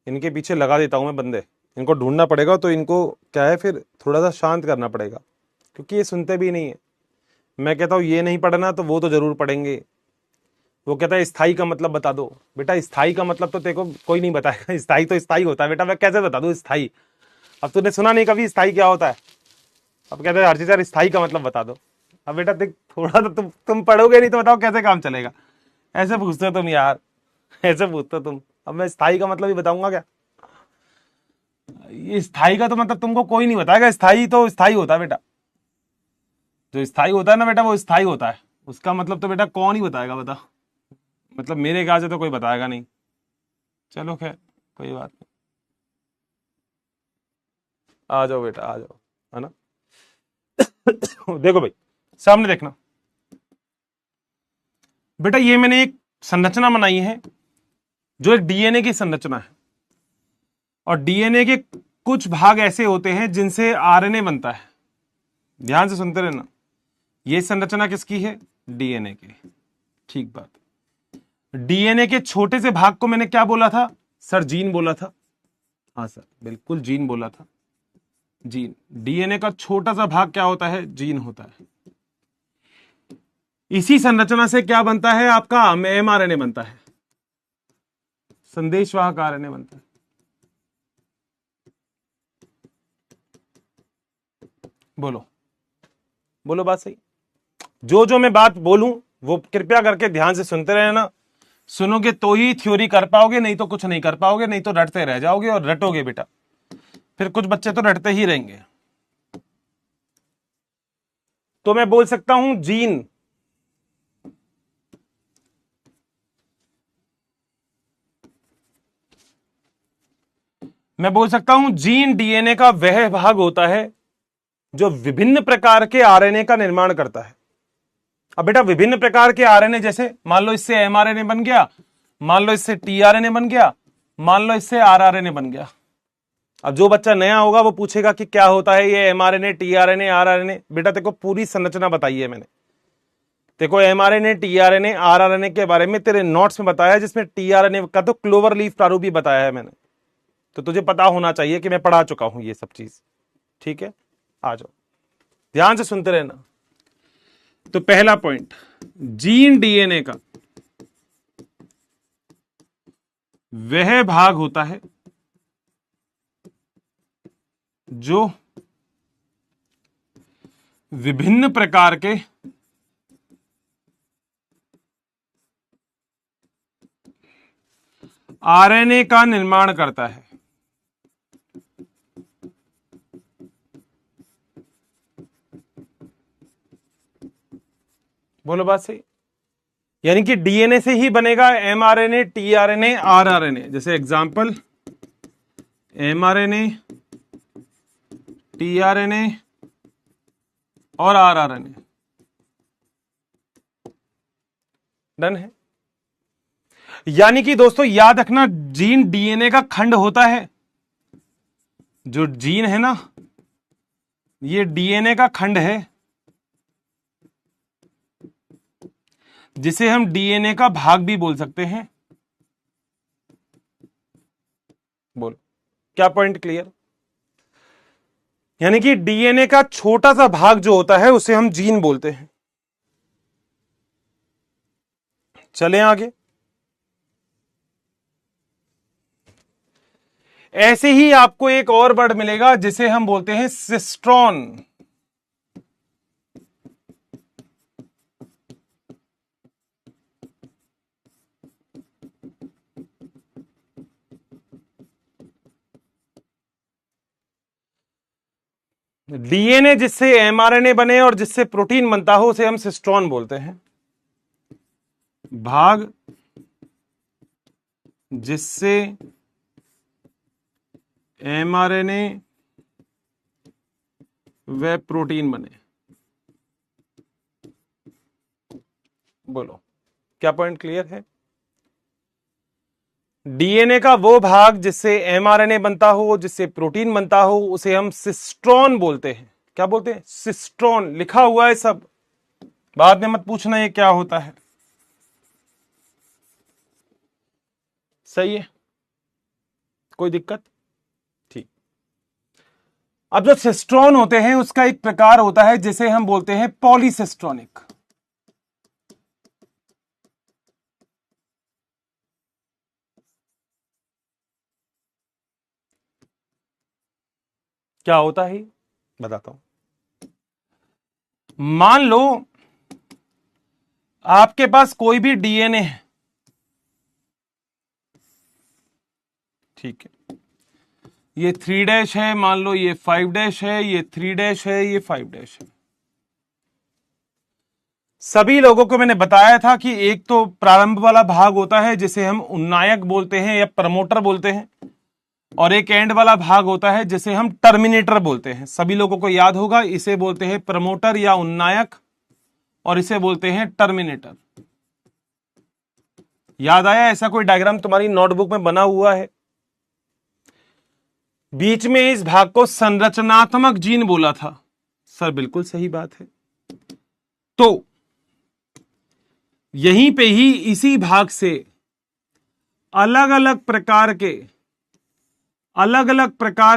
इनके पीछे लगा देता हूं मैं बंदे, इनको ढूंढना पड़ेगा। तो इनको क्या है, फिर थोड़ा सा शांत करना पड़ेगा, क्योंकि ये सुनते भी नहीं है। मैं कहता हूँ ये नहीं पढ़ना तो वो तो जरूर पढ़ेंगे। वो कहता है स्थाई का मतलब बता दो। बेटा स्थाई का मतलब तो तेरे को कोई नहीं बताएगा, स्थाई तो स्थाई होता है बेटा, मैं कैसे बता दूं स्थाई? अब तूने सुना नहीं कभी स्थाई क्या होता है? अब कहते हैं हर चीज यार स्थाई का मतलब बता दो। अब बेटा देख, थोड़ा तो तुम पढ़ोगे नहीं तो बताओ कैसे काम चलेगा? ऐसे पूछते हो तुम यार, ऐसे पूछते हो तुम। अब मैं स्थाई का मतलब ही बताऊंगा क्या? ये स्थाई का तो मतलब तुमको कोई नहीं बताएगा, स्थाई तो स्थाई होता है बेटा। जो स्थाई होता है ना बेटा, वो स्थाई होता है, उसका मतलब तो बेटा कौन ही बताएगा, बता? मतलब मेरे ख्याल से तो कोई बताएगा नहीं। चलो खैर कोई बात नहीं, आ जाओ बेटा आ जाओ, है ना। देखो भाई, सामने देखना बेटा, ये मैंने एक संरचना बनाई है जो एक डीएनए की संरचना है, और डीएनए के कुछ भाग ऐसे होते हैं जिनसे आरएनए बनता है। ध्यान से सुनते रहना, ये संरचना किसकी है? डीएनए की। ठीक बात। डीएनए के छोटे से भाग को मैंने क्या बोला था सर? जीन बोला था। हाँ सर, बिल्कुल जीन बोला था। जीन, डीएनए का छोटा सा भाग क्या होता है? जीन होता है। इसी संरचना से क्या बनता है आपका? एमआरएनए बनता है, संदेशवाहक आरएनए बनता है। बोलो बोलो, बात सही? जो जो मैं बात बोलूं वो कृपया करके ध्यान से सुनते रहना। सुनोगे तो ही थ्योरी कर पाओगे, नहीं तो कुछ नहीं कर पाओगे, नहीं तो रटते रह जाओगे, और रटोगे बेटा, फिर कुछ बच्चे तो रटते ही रहेंगे। तो मैं बोल सकता हूं जीन, मैं बोल सकता हूं जीन डीएनए का वह भाग होता है जो विभिन्न प्रकार के आरएनए का निर्माण करता है। अब बेटा विभिन्न प्रकार के आरएनए, जैसे मान लो इससे एमआरएनए बन गया, मान लो इससे टीआरएनए बन गया, मान लो इससे आरआरएनए बन गया। अब जो बच्चा नया होगा वो पूछेगा कि क्या होता है ये एमआरएनए, टीआरएनए, आरआरएनए। बेटा तेरे को पूरी संरचना बताई है मैंने, तेरे को एमआरएनए, टीआरएनए, आरआरएनए के बारे में तेरे नोट्स में बताया है, जिसमें टीआरएनए का तो क्लोवर लीफ प्रारूप भी बताया है मैंने। तो तुझे पता होना चाहिए कि मैं पढ़ा चुका हूं ये सब चीज। ठीक है, आ जाओ, ध्यान से सुनते रहना। तो पहला पॉइंट, जीन डीएनए का वह भाग होता है जो विभिन्न प्रकार के आरएनए का निर्माण करता है। बोलो बात सही? यानी कि डीएनए से ही बनेगा एमआरएनए, टीआरएनए, आरआरएनए। जैसे एग्जांपल, एमआरएनए, टीआरएनए और आरआरएनए। डन है? यानी कि दोस्तों याद रखना, जीन डीएनए का खंड होता है। जो जीन है ना, ये डीएनए का खंड है, जिसे हम डीएनए का भाग भी बोल सकते हैं। बोल, क्या पॉइंट क्लियर? यानी कि डीएनए का छोटा सा भाग जो होता है उसे हम जीन बोलते हैं। चलें आगे। ऐसे ही आपको एक और वर्ड मिलेगा जिसे हम बोलते हैं सिस्ट्रॉन। डीएनए जिससे एमआरएनए बने और जिससे प्रोटीन बनता हो उसे हम सिस्ट्रॉन बोलते हैं। भाग जिससे एमआरएनए व प्रोटीन बने। बोलो, क्या पॉइंट क्लियर है? डीएनए का वो भाग जिससे एमआरएनए बनता हो, जिससे प्रोटीन बनता हो, उसे हम सिस्ट्रॉन बोलते हैं। क्या बोलते हैं? सिस्ट्रॉन। लिखा हुआ है सब, बाद में मत पूछना ये क्या होता है। सही है, कोई दिक्कत? ठीक। अब जो सिस्ट्रॉन होते हैं उसका एक प्रकार होता है जिसे हम बोलते हैं पॉलीसिस्ट्रॉनिक। क्या होता है बताता हूं। मान लो आपके पास कोई भी डीएनए है, ठीक है, ये 3' है, मान लो ये 5' है, ये 3' है, ये 5' है। सभी लोगों को मैंने बताया था कि एक तो प्रारंभ वाला भाग होता है जिसे हम उन्नायक बोलते हैं या प्रमोटर बोलते हैं, और एक एंड वाला भाग होता है जिसे हम टर्मिनेटर बोलते हैं। सभी लोगों को याद होगा, इसे बोलते हैं प्रमोटर या उन्नायक और इसे बोलते हैं टर्मिनेटर। याद आया? ऐसा कोई डायग्राम तुम्हारी नोटबुक में बना हुआ है? बीच में इस भाग को संरचनात्मक जीन बोला था। सर बिल्कुल सही बात है। तो यहीं पे ही इसी भाग से अलग अलग प्रकार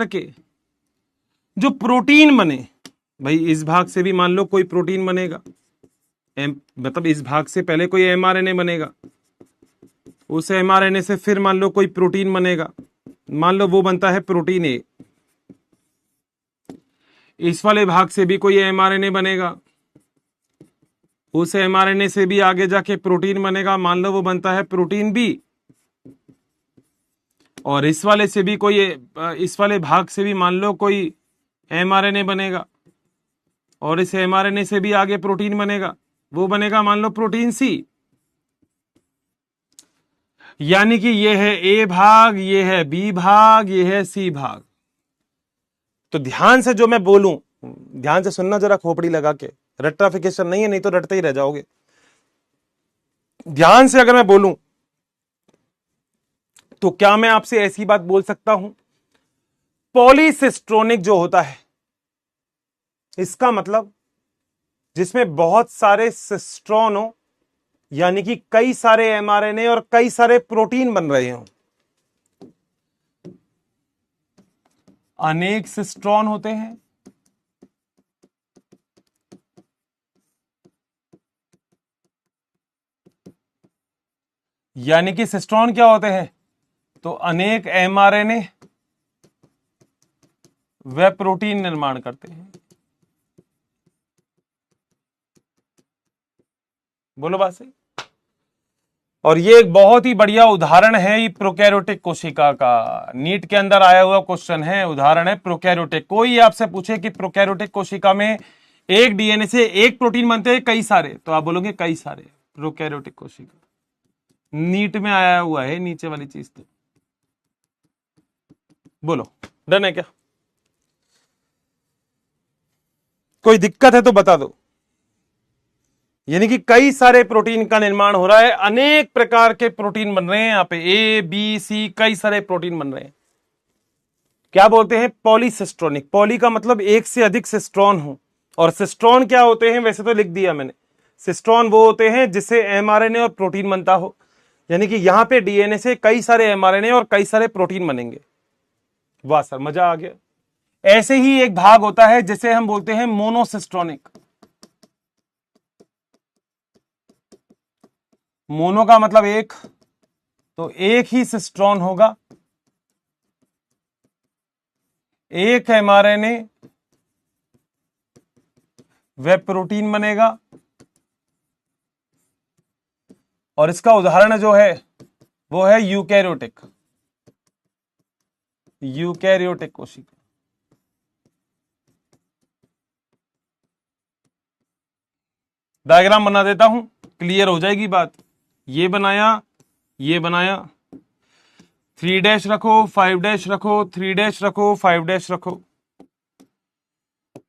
के जो प्रोटीन बने, भाई इस भाग से भी मान लो कोई प्रोटीन बनेगा, मतलब इस भाग से पहले कोई एमआरएनए बनेगा, उस एमआरएनए से फिर मान लो कोई प्रोटीन बनेगा, मान लो वो बनता है प्रोटीन ए। इस वाले भाग से भी कोई एमआरएनए बनेगा, उस एमआरएनए से भी आगे जाके प्रोटीन बनेगा, मान लो वो बनता है प्रोटीन बी। और इस वाले से भी कोई, इस वाले भाग से भी मान लो कोई एमआरएनए बनेगा, और इस एमआरएनए से भी आगे प्रोटीन बनेगा, वो बनेगा मान लो प्रोटीन सी। यानी कि ये है ए भाग, ये है बी भाग, ये है सी भाग। तो ध्यान से जो मैं बोलूं, ध्यान से सुनना जरा, खोपड़ी लगा के, रट्टाफिकेशन नहीं है, नहीं तो रटते ही रह जाओगे। ध्यान से अगर मैं बोलूं तो क्या मैं आपसे ऐसी बात बोल सकता हूं, पॉलीसिस्ट्रोनिक जो होता है, इसका मतलब जिसमें बहुत सारे सिस्ट्रॉन हो, यानी कि कई सारे एमआरएनए और कई सारे प्रोटीन बन रहे हो। अनेक सिस्ट्रॉन होते हैं, यानी कि सिस्ट्रॉन क्या होते हैं, तो अनेक एमआरएनए व प्रोटीन निर्माण करते हैं। बोलो बात सही। और ये एक बहुत ही बढ़िया उदाहरण है ये प्रोकैरियोटिक कोशिका का, नीट के अंदर आया हुआ क्वेश्चन है, उदाहरण है प्रोकैरियोटिक। कोई आपसे पूछे कि प्रोकैरियोटिक कोशिका में एक डीएनए से एक प्रोटीन बनते हैं कई सारे, तो आप बोलोगे कई सारे। प्रोकैरियोटिक कोशिका नीट में आया हुआ है, नीचे वाली चीज। तो बोलो डन है क्या? कोई दिक्कत है तो बता दो। यानी कि कई सारे प्रोटीन का निर्माण हो रहा है, अनेक प्रकार के प्रोटीन बन रहे हैं यहां पे, ए बी सी, कई सारे प्रोटीन बन रहे हैं। क्या बोलते हैं, पॉलीसिस्ट्रोनिक। पॉली का मतलब एक से अधिक सिस्ट्रॉन हो, और सिस्ट्रॉन क्या होते हैं, वैसे तो लिख दिया मैंने। सिस्ट्रॉन वो होते हैं जिससे एमआरएनए और प्रोटीन बनता हो, यानी कि यहां पे डीएनए से कई सारे एमआरएनए और कई सारे प्रोटीन बनेंगे। वाह सर, मजा आ गया। ऐसे ही एक भाग होता है जिसे हम बोलते हैं मोनोसिस्ट्रोनिक। मोनो का मतलब एक, तो एक ही सिस्ट्रॉन होगा, एक एमआरएनए व प्रोटीन बनेगा। और इसका उदाहरण जो है वो है यूकैरियोटिक, यूकैरियोटिक कोशिका। डायग्राम बना देता हूं, क्लियर हो जाएगी बात। ये बनाया, ये बनाया, 3 डैश रखो, 5 डैश रखो, 3 डैश रखो, 5 डैश रखो।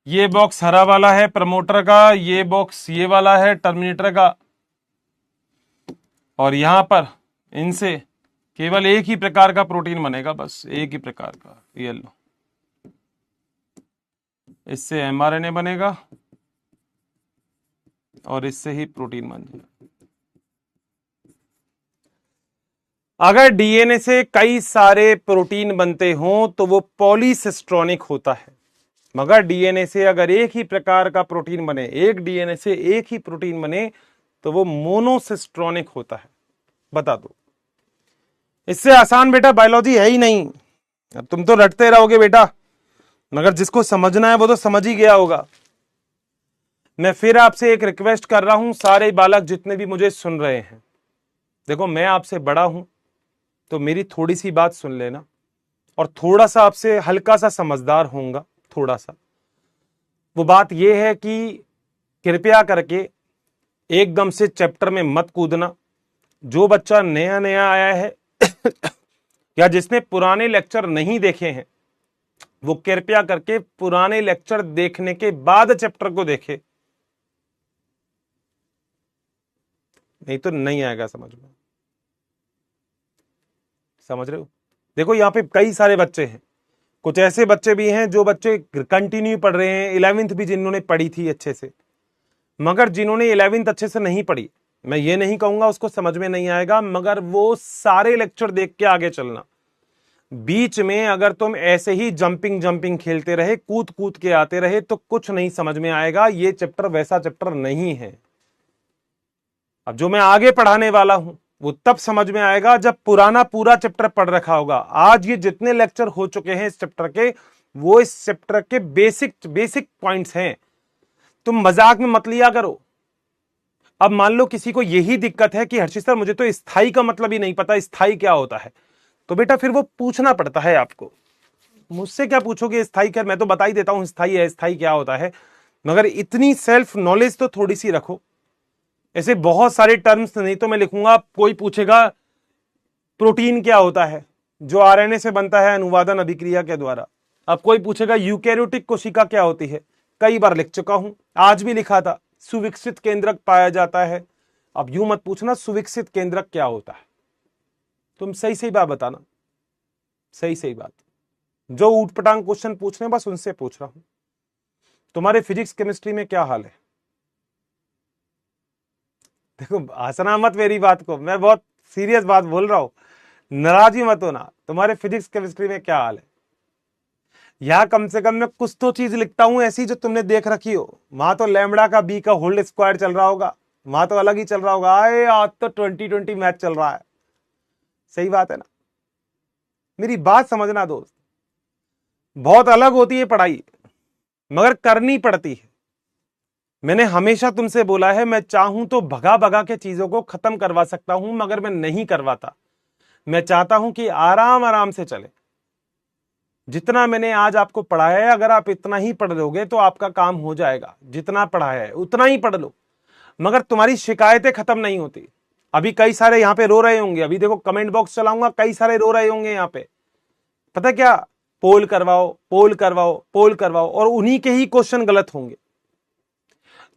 ये बॉक्स हरा वाला है प्रमोटर का, ये बॉक्स ये वाला है टर्मिनेटर का। और यहां पर इनसे केवल एक ही प्रकार का प्रोटीन बनेगा, बस एक ही प्रकार का। ये लो, इससे एमआरएनए बनेगा और इससे ही प्रोटीन बन जाएगा। अगर डीएनए से कई सारे प्रोटीन बनते हों तो वो पॉलीसिस्ट्रोनिक होता है, मगर डीएनए से अगर एक ही प्रकार का प्रोटीन बने, एक डीएनए से एक ही प्रोटीन बने, तो वो मोनोसिस्ट्रोनिक होता है। बता दो, इससे आसान बेटा बायोलॉजी है ही नहीं। अब तुम तो रटते रहोगे बेटा, मगर जिसको समझना है वो तो समझ ही गया होगा। मैं फिर आपसे एक रिक्वेस्ट कर रहा हूं, सारे बालक जितने भी मुझे सुन रहे हैं, देखो मैं आपसे बड़ा हूं तो मेरी थोड़ी सी बात सुन लेना, और थोड़ा सा आपसे हल्का सा समझदार होऊंगा, थोड़ा सा। वो बात यह है कि कृपया करके एकदम से चैप्टर में मत कूदना। जो बच्चा नया नया आया है या जिसने पुराने लेक्चर नहीं देखे हैं वो कृपया करके पुराने लेक्चर देखने के बाद चैप्टर को देखे, नहीं तो नहीं आएगा समझ में। समझ रहे हो? देखो यहां पे कई सारे बच्चे हैं, कुछ ऐसे बच्चे भी हैं जो बच्चे कंटिन्यू पढ़ रहे हैं, 11th भी जिन्होंने पढ़ी थी अच्छे से, मगर जिन्होंने 11th अच्छे से नहीं पढ़ी, मैं ये नहीं कहूंगा उसको समझ में नहीं आएगा, मगर वो सारे लेक्चर देख के आगे चलना। बीच में अगर तुम ऐसे ही जंपिंग जंपिंग खेलते रहे, कूद कूद के आते रहे, तो कुछ नहीं समझ में आएगा। ये चैप्टर वैसा चैप्टर नहीं है। अब जो मैं आगे पढ़ाने वाला हूं वो तब समझ में आएगा जब पुराना पूरा चैप्टर पढ़ रखा होगा। आज ये जितने लेक्चर हो चुके हैं इस चैप्टर के, वो इस चैप्टर के बेसिक पॉइंट्स हैं। तुम मजाक में मत लिया करो। अब मान लो किसी को यही दिक्कत है कि हर्षित सर मुझे तो स्थाई का मतलब ही नहीं पता, स्थाई क्या होता है, तो बेटा फिर वो पूछना पड़ता है आपको। मुझसे क्या पूछोगे स्थाई क्या, मैं तो बता ही देता हूं स्थाई है, स्थाई क्या होता है, मगर इतनी सेल्फ नॉलेज तो थोड़ी सी रखो। ऐसे बहुत सारे टर्म्स नहीं तो मैं लिखूंगा, कोई पूछेगा प्रोटीन क्या होता है जो आरएनए से बनता है अनुवादन अभिक्रिया के द्वारा। अब कोई पूछेगा यूकैरियोटिक कोशिका क्या होती है, कई बार लिख चुका हूं, आज भी लिखा था, सुविकसित केंद्रक पाया जाता है। अब यूं मत पूछना सुविकसित केंद्रक क्या होता है, तुम सही सही बात बताना, सही सही बात। जो ऊटपटांग क्वेश्चन पूछ रहे हैं बस उनसे पूछ रहा हूं। तुम्हारे फिजिक्स केमिस्ट्री में क्या हाल है? देखो हंसना मत मेरी बात को, मैं बहुत सीरियस बात बोल रहा हूं, नाराज ही मत होना। तुम्हारे फिजिक्स केमिस्ट्री में क्या हाल है? यहां कम से कम मैं कुछ तो चीज लिखता हूं ऐसी जो तुमने देख रखी हो। वहां तो लैम्बडा का बी का होल्ड स्क्वायर चल रहा होगा, वहां तो अलग ही चल रहा होगा। आए आज तो 2020 मैथ चल रहा है। सही बात है ना? मेरी बात समझना दोस्त, बहुत अलग होती है पढ़ाई, मगर करनी पड़ती है। मैंने हमेशा तुमसे बोला है, मैं चाहूं तो भगा भगा के चीजों को खत्म करवा सकता हूं, मगर मैं नहीं करवाता। मैं चाहता हूं कि आराम आराम से चले। जितना मैंने आज आपको पढ़ाया है, अगर आप इतना ही पढ़ लोगे तो आपका काम हो जाएगा। जितना पढ़ाया है उतना ही पढ़ लो, मगर तुम्हारी शिकायतें खत्म नहीं होती। अभी कई सारे यहां पे रो रहे होंगे, अभी देखो कमेंट बॉक्स चलाऊंगा, कई सारे रो रहे होंगे यहां पे। पता क्या, पोल करवाओ पोल करवाओ पोल करवाओ, और उन्हीं के ही क्वेश्चन गलत होंगे।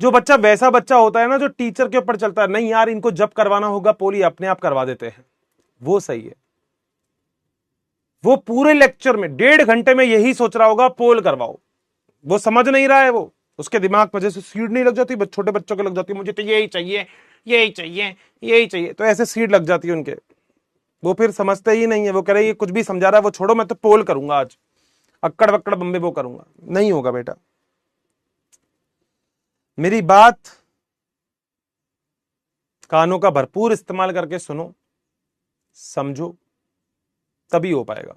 जो बच्चा वैसा बच्चा होता है ना जो टीचर के ऊपर चलता है, नहीं यार इनको जब करवाना होगा पोल, ये अपने आप करवा देते हैं, वो सही है। वो पूरे लेक्चर में 1.5 घंटे में यही सोच रहा होगा पोल करवाओ, वो समझ नहीं रहा है। वो उसके दिमाग में जैसे सीड नहीं लग जाती, छोटे बच्चों के लग जाती है, मुझे तो यही चाहिए यही चाहिए यही चाहिए, तो ऐसे सीड लग जाती है उनके। वो फिर समझते ही नहीं है, वो कह रहे ये कुछ भी समझा रहा है, वो छोड़ो, मैं तो पोल करूंगा आज, अक्कड़ बक्कड़ बम्बे वो करूंगा। नहीं होगा बेटा, मेरी बात कानों का भरपूर इस्तेमाल करके सुनो, समझो, तभी हो पाएगा,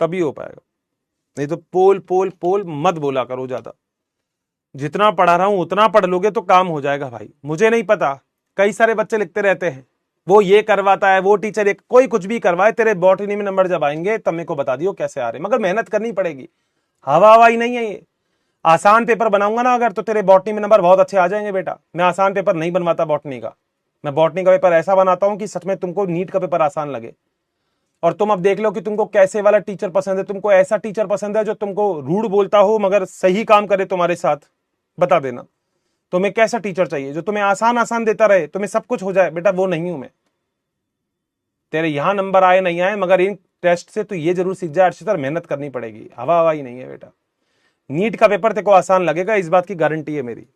तभी हो पाएगा। नहीं तो पोल पोल पोल मत बोला करो ज्यादा। जितना पढ़ा रहा हूं उतना पढ़ लोगे तो काम हो जाएगा भाई। मुझे नहीं पता, कई सारे बच्चे लिखते रहते हैं वो ये करवाता है, वो टीचर कोई कुछ भी करवाए, तेरे बॉटनी में नंबर जब आएंगे तब मेरे को बता दियो कैसे आ रहे, मगर मेहनत करनी पड़ेगी। हवा हवाई नहीं है ये। आसान पेपर बनाऊंगा ना अगर, तो तेरे बॉटनी में नंबर बहुत अच्छे आ जाएंगे बेटा। मैं आसान पेपर नहीं बनवाता बॉटनी का, मैं बॉटनी का पेपर ऐसा बनाता हूं कि सच में तुमको नीट का पेपर आसान लगे। और तुम अब देख लो कि तुमको कैसे वाला टीचर पसंद है। तुमको ऐसा टीचर पसंद है जो तुमको रूड बोलता हो मगर सही काम करे तुम्हारे साथ, बता देना। तुम्हें कैसा टीचर चाहिए जो तुम्हें आसान आसान देता रहे, तुम्हें सब कुछ हो जाए? बेटा वो नहीं हूं मैं। तेरे यहां नंबर आए नहीं आए, मगर इन टेस्ट से तो ये जरूर सीख जाए अर्षित सर मेहनत करनी पड़ेगी। हवा हवा ही नहीं है बेटा। नीट का पेपर तेरे को आसान लगेगा, इस बात की गारंटी है मेरी,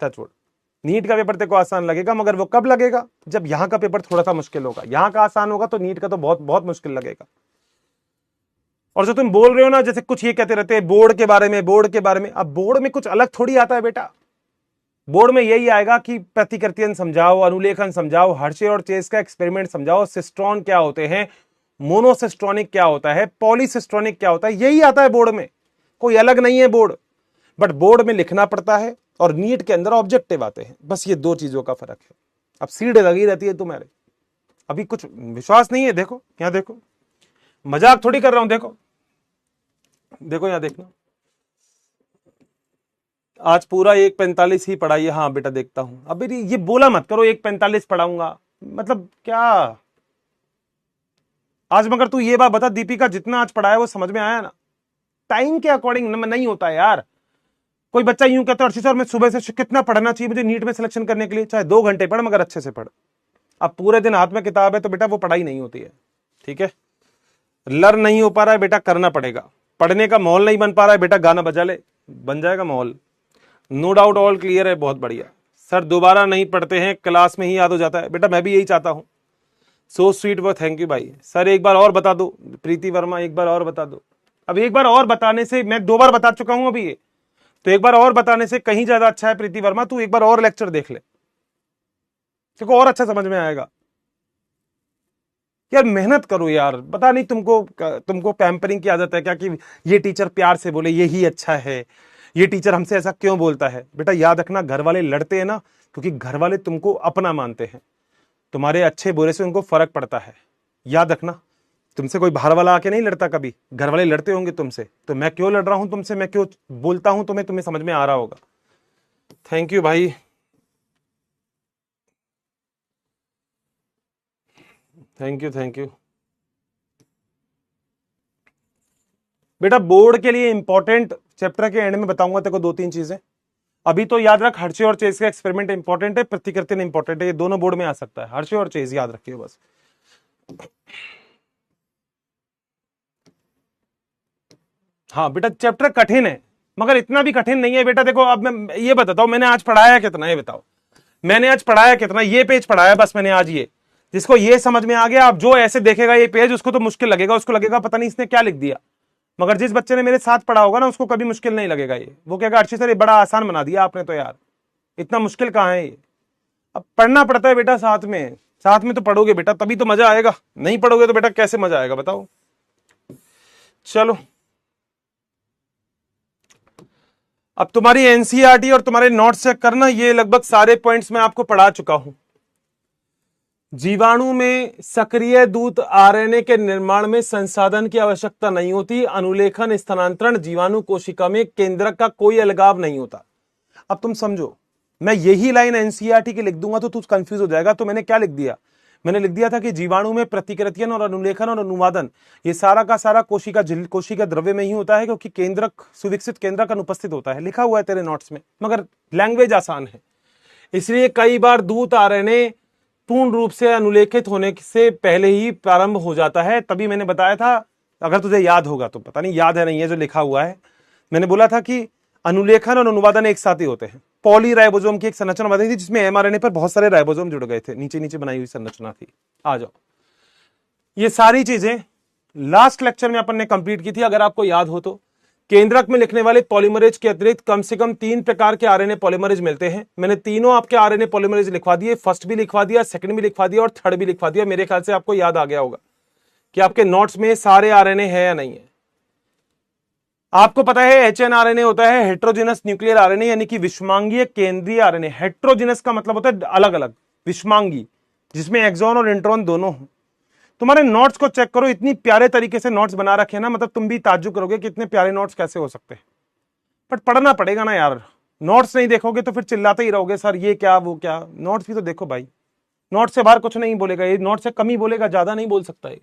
टचवुड। नीट का पेपर तेरे को आसान लगेगा, मगर वो कब लगेगा? जब यहां का पेपर थोड़ा सा मुश्किल होगा। यहां का आसान होगा तो नीट का तो बहुत बहुत मुश्किल लगेगा। और जो तुम बोल रहे हो ना, जैसे कुछ ये कहते रहते हैं बोर्ड के बारे में, बोर्ड के बारे में, अब बोर्ड में कुछ अलग थोड़ी आता है बेटा। बोर्ड में यही आएगा कि प्रतिकृतियन समझाओ, अनुलेखन समझाओ, हर्शे और चेस का एक्सपेरिमेंट समझाओ, सिस्ट्रॉन क्या होते हैं, मोनोसिस्ट्रॉनिक क्या होता है, पॉलीसिस्ट्रॉनिक क्या होता है, यही आता है बोर्ड में, कोई अलग नहीं है बोर्ड। बट बोर्ड में लिखना पड़ता है और नीट के अंदर ऑब्जेक्टिव आते हैं, बस ये दो चीजों का फर्क है। अब सीढ़ लगी रहती है तुम्हारे, अभी कुछ विश्वास नहीं है? देखो यहां देखो, मजाक थोड़ी कर रहा हूं, देखो देखो यहां देखना, आज पूरा 1:45 ही पढ़ाइए। हाँ बेटा देखता हूं। अब मेरी ये बोला मत करो 1:45 पढ़ाऊंगा, मतलब क्या। आज मगर तू ये बात बता, दीपिका जितना आज पढ़ाया वो समझ में आया ना? टाइम के अकॉर्डिंग नहीं होता है यार। कोई बच्चा यूं कहता है अर्शी सर मैं सुबह से कितना पढ़ना चाहिए मुझे नीट में सिलेक्शन करने के लिए, चाहे 2 घंटे पढ़ मगर अच्छे से पढ़। अब पूरे दिन हाथ में किताब है तो बेटा वो पढ़ाई नहीं होती है। ठीक है, लर्न नहीं हो पा रहा है बेटा, करना पड़ेगा। पढ़ने का माहौल नहीं बन पा रहा है बेटा, गाना बजा ले, बन जाएगा माहौल। नो डाउट, ऑल क्लियर है, बहुत बढ़िया। सर दोबारा नहीं पढ़ते हैं, क्लास में ही याद हो जाता है। बेटा मैं भी यही चाहता हूं। सो स्वीट, वो थैंक यू भाई। सर एक बार और बता दो, प्रीति वर्मा एक बार और बता दो। अब एक बार और बताने से, मैं 2 बार बता चुका हूं अभी ये, तो एक बार और बताने से कहीं ज्यादा अच्छा है। प्रीति वर्मा तू एक बार और लेक्चर देख ले, देखो और अच्छा समझ में आएगा। यार मेहनत करो यार, पता नहीं तुमको पैम्परिंग की आदत है क्या, कि ये टीचर प्यार से बोले यही अच्छा है, ये टीचर हमसे ऐसा क्यों बोलता है। बेटा याद रखना, घर वाले लड़ते हैं ना क्योंकि घर वाले तुमको अपना मानते हैं, तुम्हारे अच्छे बुरे से उनको फर्क पड़ता है। याद रखना, तुमसे कोई बाहर वाला आके नहीं लड़ता, कभी घर वाले लड़ते होंगे तुमसे, तो मैं क्यों लड़ रहा हूं तुमसे, मैं क्यों बोलता हूं तुम्हें समझ में आ रहा होगा। थैंक यू भाई, थैंक यू थैंक यू। बेटा बोर्ड के लिए इंपॉर्टेंट चैप्टर के एंड में बताऊंगा तेरे को 2-3 चीजें। अभी तो याद रख, हर्षे और चेज का एक्सपेरिमेंट इंपॉर्टेंट है, प्रतिकृति इंपॉर्टेंट है, ये दोनों बोर्ड में आ सकता है। हर्षे और चेज याद रखिए बस। हाँ बेटा चैप्टर कठिन है मगर इतना भी कठिन नहीं है बेटा। देखो अब मैं ये बताता हूं, मैंने आज पढ़ाया कितना, ये बताओ मैंने आज पढ़ाया कितना। ये पेज पढ़ाया बस मैंने आज, ये जिसको ये समझ में आ गया, अब जो ऐसे देखेगा ये पेज उसको तो मुश्किल लगेगा, उसको लगेगा पता नहीं इसने क्या लिख दिया। मगर जिस बच्चे ने मेरे साथ पढ़ा होगा ना उसको कभी मुश्किल नहीं लगेगा ये, वो कहेगा अर्शी सर ये बड़ा आसान बना दिया आपने तो यार, इतना मुश्किल कहाँ है ये। अब पढ़ना पड़ता है बेटा, साथ में तो पढ़ोगे बेटा तभी तो मजा आएगा, नहीं पढ़ोगे तो बेटा कैसे मजा आएगा बताओ। चलो अब तुम्हारी एनसीईआरटी और तुम्हारे नोट्स चेक करना, ये लगभग सारे पॉइंट्स मैं आपको पढ़ा चुका हूं। जीवाणु में सक्रिय दूत आरएनए के निर्माण में संसाधन की आवश्यकता नहीं होती। अनुलेखन स्थानांतरण जीवाणु कोशिका में केंद्रक का कोई अलगाव नहीं होता। अब तुम समझो, मैं यही लाइन एनसीईआरटी की लिख दूंगा तो तू कंफ्यूज हो जाएगा। तो मैंने क्या लिख दिया, मैंने लिख दिया था कि जीवाणु में प्रतिकृतियन और अनुलेखन और अनुवादन ये सारा का सारा कोशिका द्रव्य में ही होता है, क्योंकि केंद्रक सुविकसित केंद्रक अनुपस्थित होता है। लिखा हुआ है तेरे नोट्स में, मगर लैंग्वेज आसान है इसलिए कई बार दूत आरएनए पूर्ण रूप से अनुलेखित होने से पहले ही प्रारंभ हो जाता है। तभी मैंने बताया था, अगर तुझे याद होगा तो, पता नहीं याद है नहीं है जो लिखा हुआ है, मैंने बोला था कि अनुलेखन और अनुवादन एक साथ ही होते हैं। पॉलीराइबोसोम की एक संरचना बताई थी जिसमें एमआरएनए पर बहुत सारे राइबोसोम जुड़ गए थे, नीचे नीचे बनाई हुई संरचना थी। आ जाओ, ये सारी चीजें लास्ट लेक्चर में अपन ने कंप्लीट की थी अगर आपको याद हो तो। केंद्रक में लिखने वाले पॉलीमरेज के अतिरिक्त कम से कम 3 प्रकार के आरएनए पॉलीमरेज मिलते हैं। मैंने तीनों आपके आरएनए पॉलीमरेज लिखवा दिए, फर्स्ट भी लिखवा दिया, सेकंड भी लिखवा दिया और थर्ड भी लिखवा दिया। मेरे ख्याल से आपको याद आ गया होगा कि आपके नोट्स में सारे आरएनए है या नहीं है। आपको पता है एचएनआरएनए होता है हेट्रोजेनस न्यूक्लियर आरएनए, यानी कि विषमांगीय केंद्रीय आरएनए। हेट्रोजेनस का मतलब होता है अलग अलग, विषमांगी जिसमें एक्सॉन और इंट्रॉन दोनों हो। तुम्हारे नोट्स को चेक करो, इतनी प्यारे तरीके से नोट्स बना रखे हैं ना, मतलब तुम भी ताज्जुब करोगे कि इतने प्यारे नोट्स कैसे हो सकते हैं। बट पढ़ना पड़ेगा ना यार, नोट्स नहीं देखोगे तो फिर चिल्लाते ही रहोगे सर ये क्या वो क्या। नोट्स भी तो देखो भाई, नोट्स से बाहर कुछ नहीं बोलेगा ये, नोट्स से कम ही बोलेगा, ज्यादा नहीं बोल सकता है।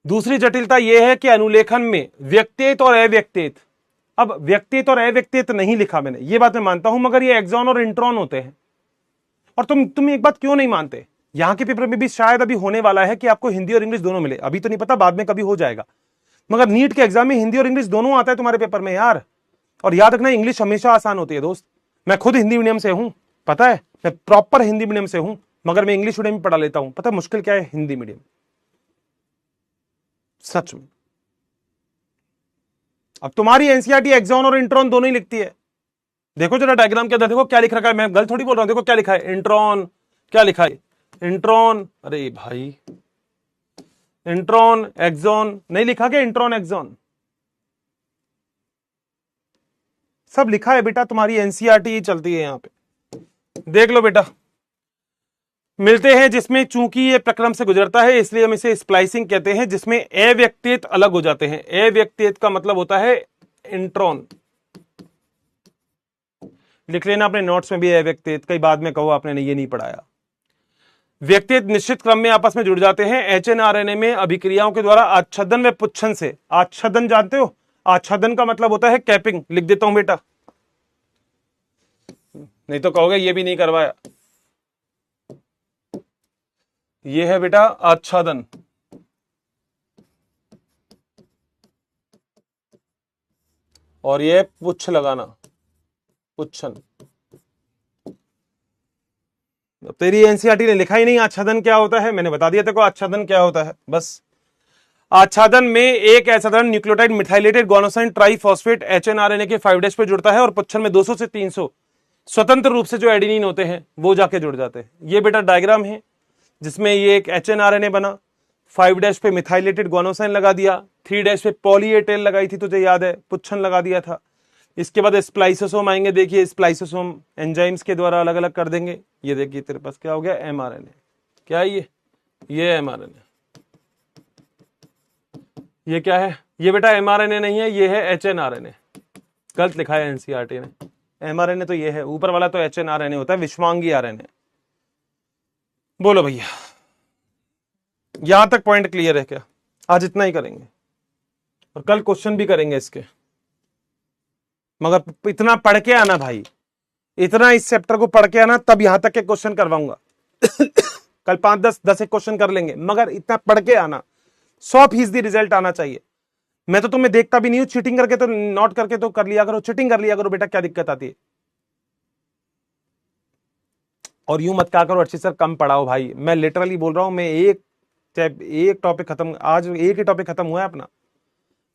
दूसरी जटिलता यह है कि अनुलेखन में व्यक्तित और अव्यक्तित, अब व्यक्तित और अव्यक्तित नहीं लिखा मैंने, ये बात मैं मानता हूं, मगर ये एक्सॉन और इंट्रॉन होते हैं। और तुम एक बात क्यों नहीं मानते, यहां के पेपर में भी शायद अभी होने वाला है कि आपको हिंदी और इंग्लिश दोनों मिले, अभी तो नहीं पता, बाद में कभी हो जाएगा, मगर नीट के एग्जाम में हिंदी और इंग्लिश दोनों आता है तुम्हारे पेपर में यार। और याद रखना इंग्लिश हमेशा आसान होती है दोस्त। मैं खुद हिंदी मीडियम से हूं, पता है, मैं प्रॉपर हिंदी मीडियम से हूं, मगर मैं इंग्लिश मीडियम में पढ़ा लेता हूं। पता है मुश्किल क्या है, हिंदी मीडियम, सच में। अब तुम्हारी एनसीईआरटी एक्सॉन और इंट्रॉन दोनों ही लिखती है। देखो जरा डायग्राम के अंदर देखो क्या लिख रखा है, मैं गलत थोड़ी बोल रहा हूं, देखो क्या लिखा है, इंट्रॉन, क्या लिखा है इंट्रॉन, अरे भाई इंट्रॉन एक्सॉन नहीं लिखा क्या, इंट्रॉन एक्सॉन सब लिखा है बेटा, तुम्हारी एनसीईआरटी ही चलती है यहां पे। देख लो बेटा, मिलते हैं जिसमें चूंकि ये प्रक्रम से गुजरता है इसलिए हम इसे स्प्लाइसिंग कहते हैं, जिसमें अव्यक्तित अलग हो जाते हैं। अव्यक्तित का मतलब होता है इंट्रॉन, लिख लेना अपने नोट्स में भी है व्यक्तित्व, कई बाद में कहो आपने ये नहीं पढ़ाया। व्यक्तित्व निश्चित क्रम में आपस में जुड़ जाते हैं एचएनआरएनए में अभिक्रियाओं के द्वारा आच्छादन व पुच्छन से। आच्छादन जानते हो? आच्छादन का मतलब होता है कैपिंग, लिख देता हूं बेटा, नहीं तो कहोगे ये भी नहीं करवाया। ये है बेटा आच्छादन, और ये पुच्छ लगाना, पुच्छन। तेरी एनसीईआरटी ने लिखा ही नहीं आच्छादन क्या होता है, मैंने बता दिया तेरे को आच्छादन क्या होता है बस। आच्छादन में एक असाधारण न्यूक्लियोटाइड मिथाइलेटेड गोनोसाइन ट्राइफॉस्फेट एचएनआरएनए के 5' पे जुड़ता है और पुच्छन में 200 से 300 स्वतंत्र रूप से जो एडेनिन होते हैं वो जाके जुड़ जाते हैं। ये बेटा डायग्राम है जिसमें ये एक एचएनआरएनए बना, 5' पे मिथाइलेटेड गोनोसाइन लगा दिया, 3' पे पॉली ए टेल लगाई थी, तुझे याद है, पुच्छन लगा दिया था। इसके बाद स्प्लाइसोसोम आएंगे, देखिए स्प्लाइसोसोम एंजाइम्स के द्वारा अलग अलग कर देंगे। ये देखिए तेरे पास क्या हो गया, एमआरएनए। क्या है ये एमआरएनए। ये क्या है? ये बेटा एमआरएनए नहीं है, ये है एचएनआरएनए। गलत लिखा है एनसीईआरटी ने, एमआरएनए तो ये है, ऊपर वाला तो एचएनआरएनए होता है, विश्वांगी आरएनए। बोलो भैया, यहां तक पॉइंट क्लियर है क्या? आज इतना ही करेंगे और कल क्वेश्चन भी करेंगे इसके, मगर इतना पढ़ के आना भाई, इतना इस चैप्टर को पढ़ के आना, तब यहां तक के क्वेश्चन करवाऊंगा। कल 5-10 एक क्वेश्चन कर लेंगे, मगर इतना पढ़ के आना, 100% रिजल्ट आना चाहिए। मैं तो तुम्हें देखता भी नहीं हूं, चीटिंग करके तो नोट करके तो कर लिया करो, चीटिंग कर लिया करो बेटा, क्या दिक्कत आती है? और यूं मत कहा करो अर्चित सर कम पढ़ाओ भाई, मैं लिटरली बोल रहा हूं, मैं एक टॉपिक खत्म, आज एक ही टॉपिक खत्म हुआ है अपना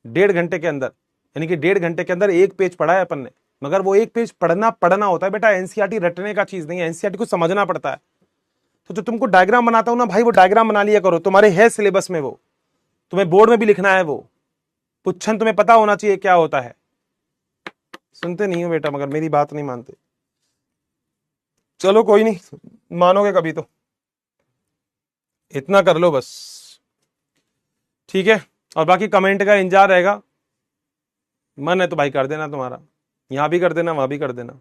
1.5 घंटे के अंदर, यानी कि 1.5 घंटे के अंदर एक पेज पढ़ा है अपन ने। मगर वो एक पेज पढ़ना होता है बेटा, एनसीईआरटी रटने का चीज नहीं है, एनसीईआरटी को समझना पड़ता है। तो जो तुमको डायग्राम बनाता हूं ना भाई, वो डायग्राम बना लिया करो, तुम्हारे है सिलेबस में, वो तुम्हें बोर्ड में भी लिखना है, वो पुच्छन तुम्हें पता होना चाहिए क्या होता है। सुनते नहीं हो बेटा, मगर मेरी बात नहीं मानते। चलो कोई नहीं, मानोगे कभी तो, इतना कर लो बस, ठीक है। और बाकी कमेंट का इंतजार रहेगा, मन है तो भाई कर देना, तुम्हारा यहां भी कर देना, वहां भी कर देना,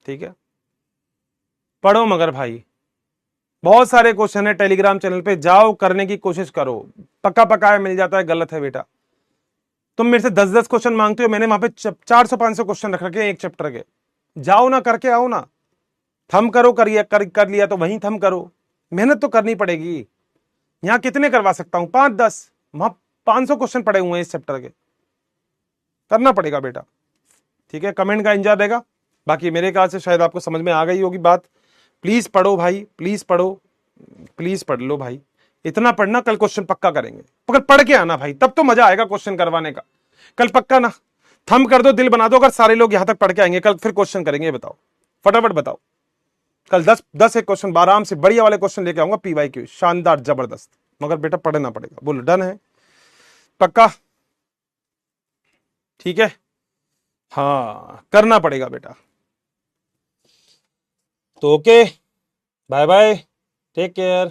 ठीक है। पढ़ो मगर भाई, बहुत सारे क्वेश्चन है टेलीग्राम चैनल पे, जाओ करने की कोशिश करो, पक्का पकाया मिल जाता है, गलत है बेटा। तुम मेरे से 10-10 क्वेश्चन मांगते हो, मैंने वहां पे 400-500 क्वेश्चन रख रखे हैं एक चैप्टर के, जाओ ना करके आओ ना, थम करो, कर लिया तो वहीं थम करो, मेहनत तो करनी पड़ेगी। यहां कितने करवा सकता हूं, 5-10, वहां 500 क्वेश्चन पड़े हुए हैं इस चैप्टर के, करना पड़ेगा बेटा, ठीक है। कमेंट का इंतजार रहेगा। बाकी मेरे ख्याल से शायद आपको समझ में आ गई होगी बात। प्लीज पढ़ो भाई, प्लीज पढ़ो, प्लीज पढ़ लो भाई, इतना पढ़ना, कल क्वेश्चन पक्का करेंगे, मगर पढ़ के आना भाई, तब तो मजा आएगा क्वेश्चन करवाने का। कल पक्का ना, थम कर दो, दिल बना दो, अगर सारे लोग यहां तक पढ़ के आएंगे कल, फिर क्वेश्चन करेंगे। बताओ फटाफट बताओ, कल 10 एक क्वेश्चन आराम से बढ़िया वाले क्वेश्चन लेके आऊंगा, पीवाईक्यू शानदार जबरदस्त, मगर बेटा पढ़ना पड़ेगा। बोलो डन है, पक्का? ठीक है, हाँ करना पड़ेगा बेटा। तो okay, bye bye, take care.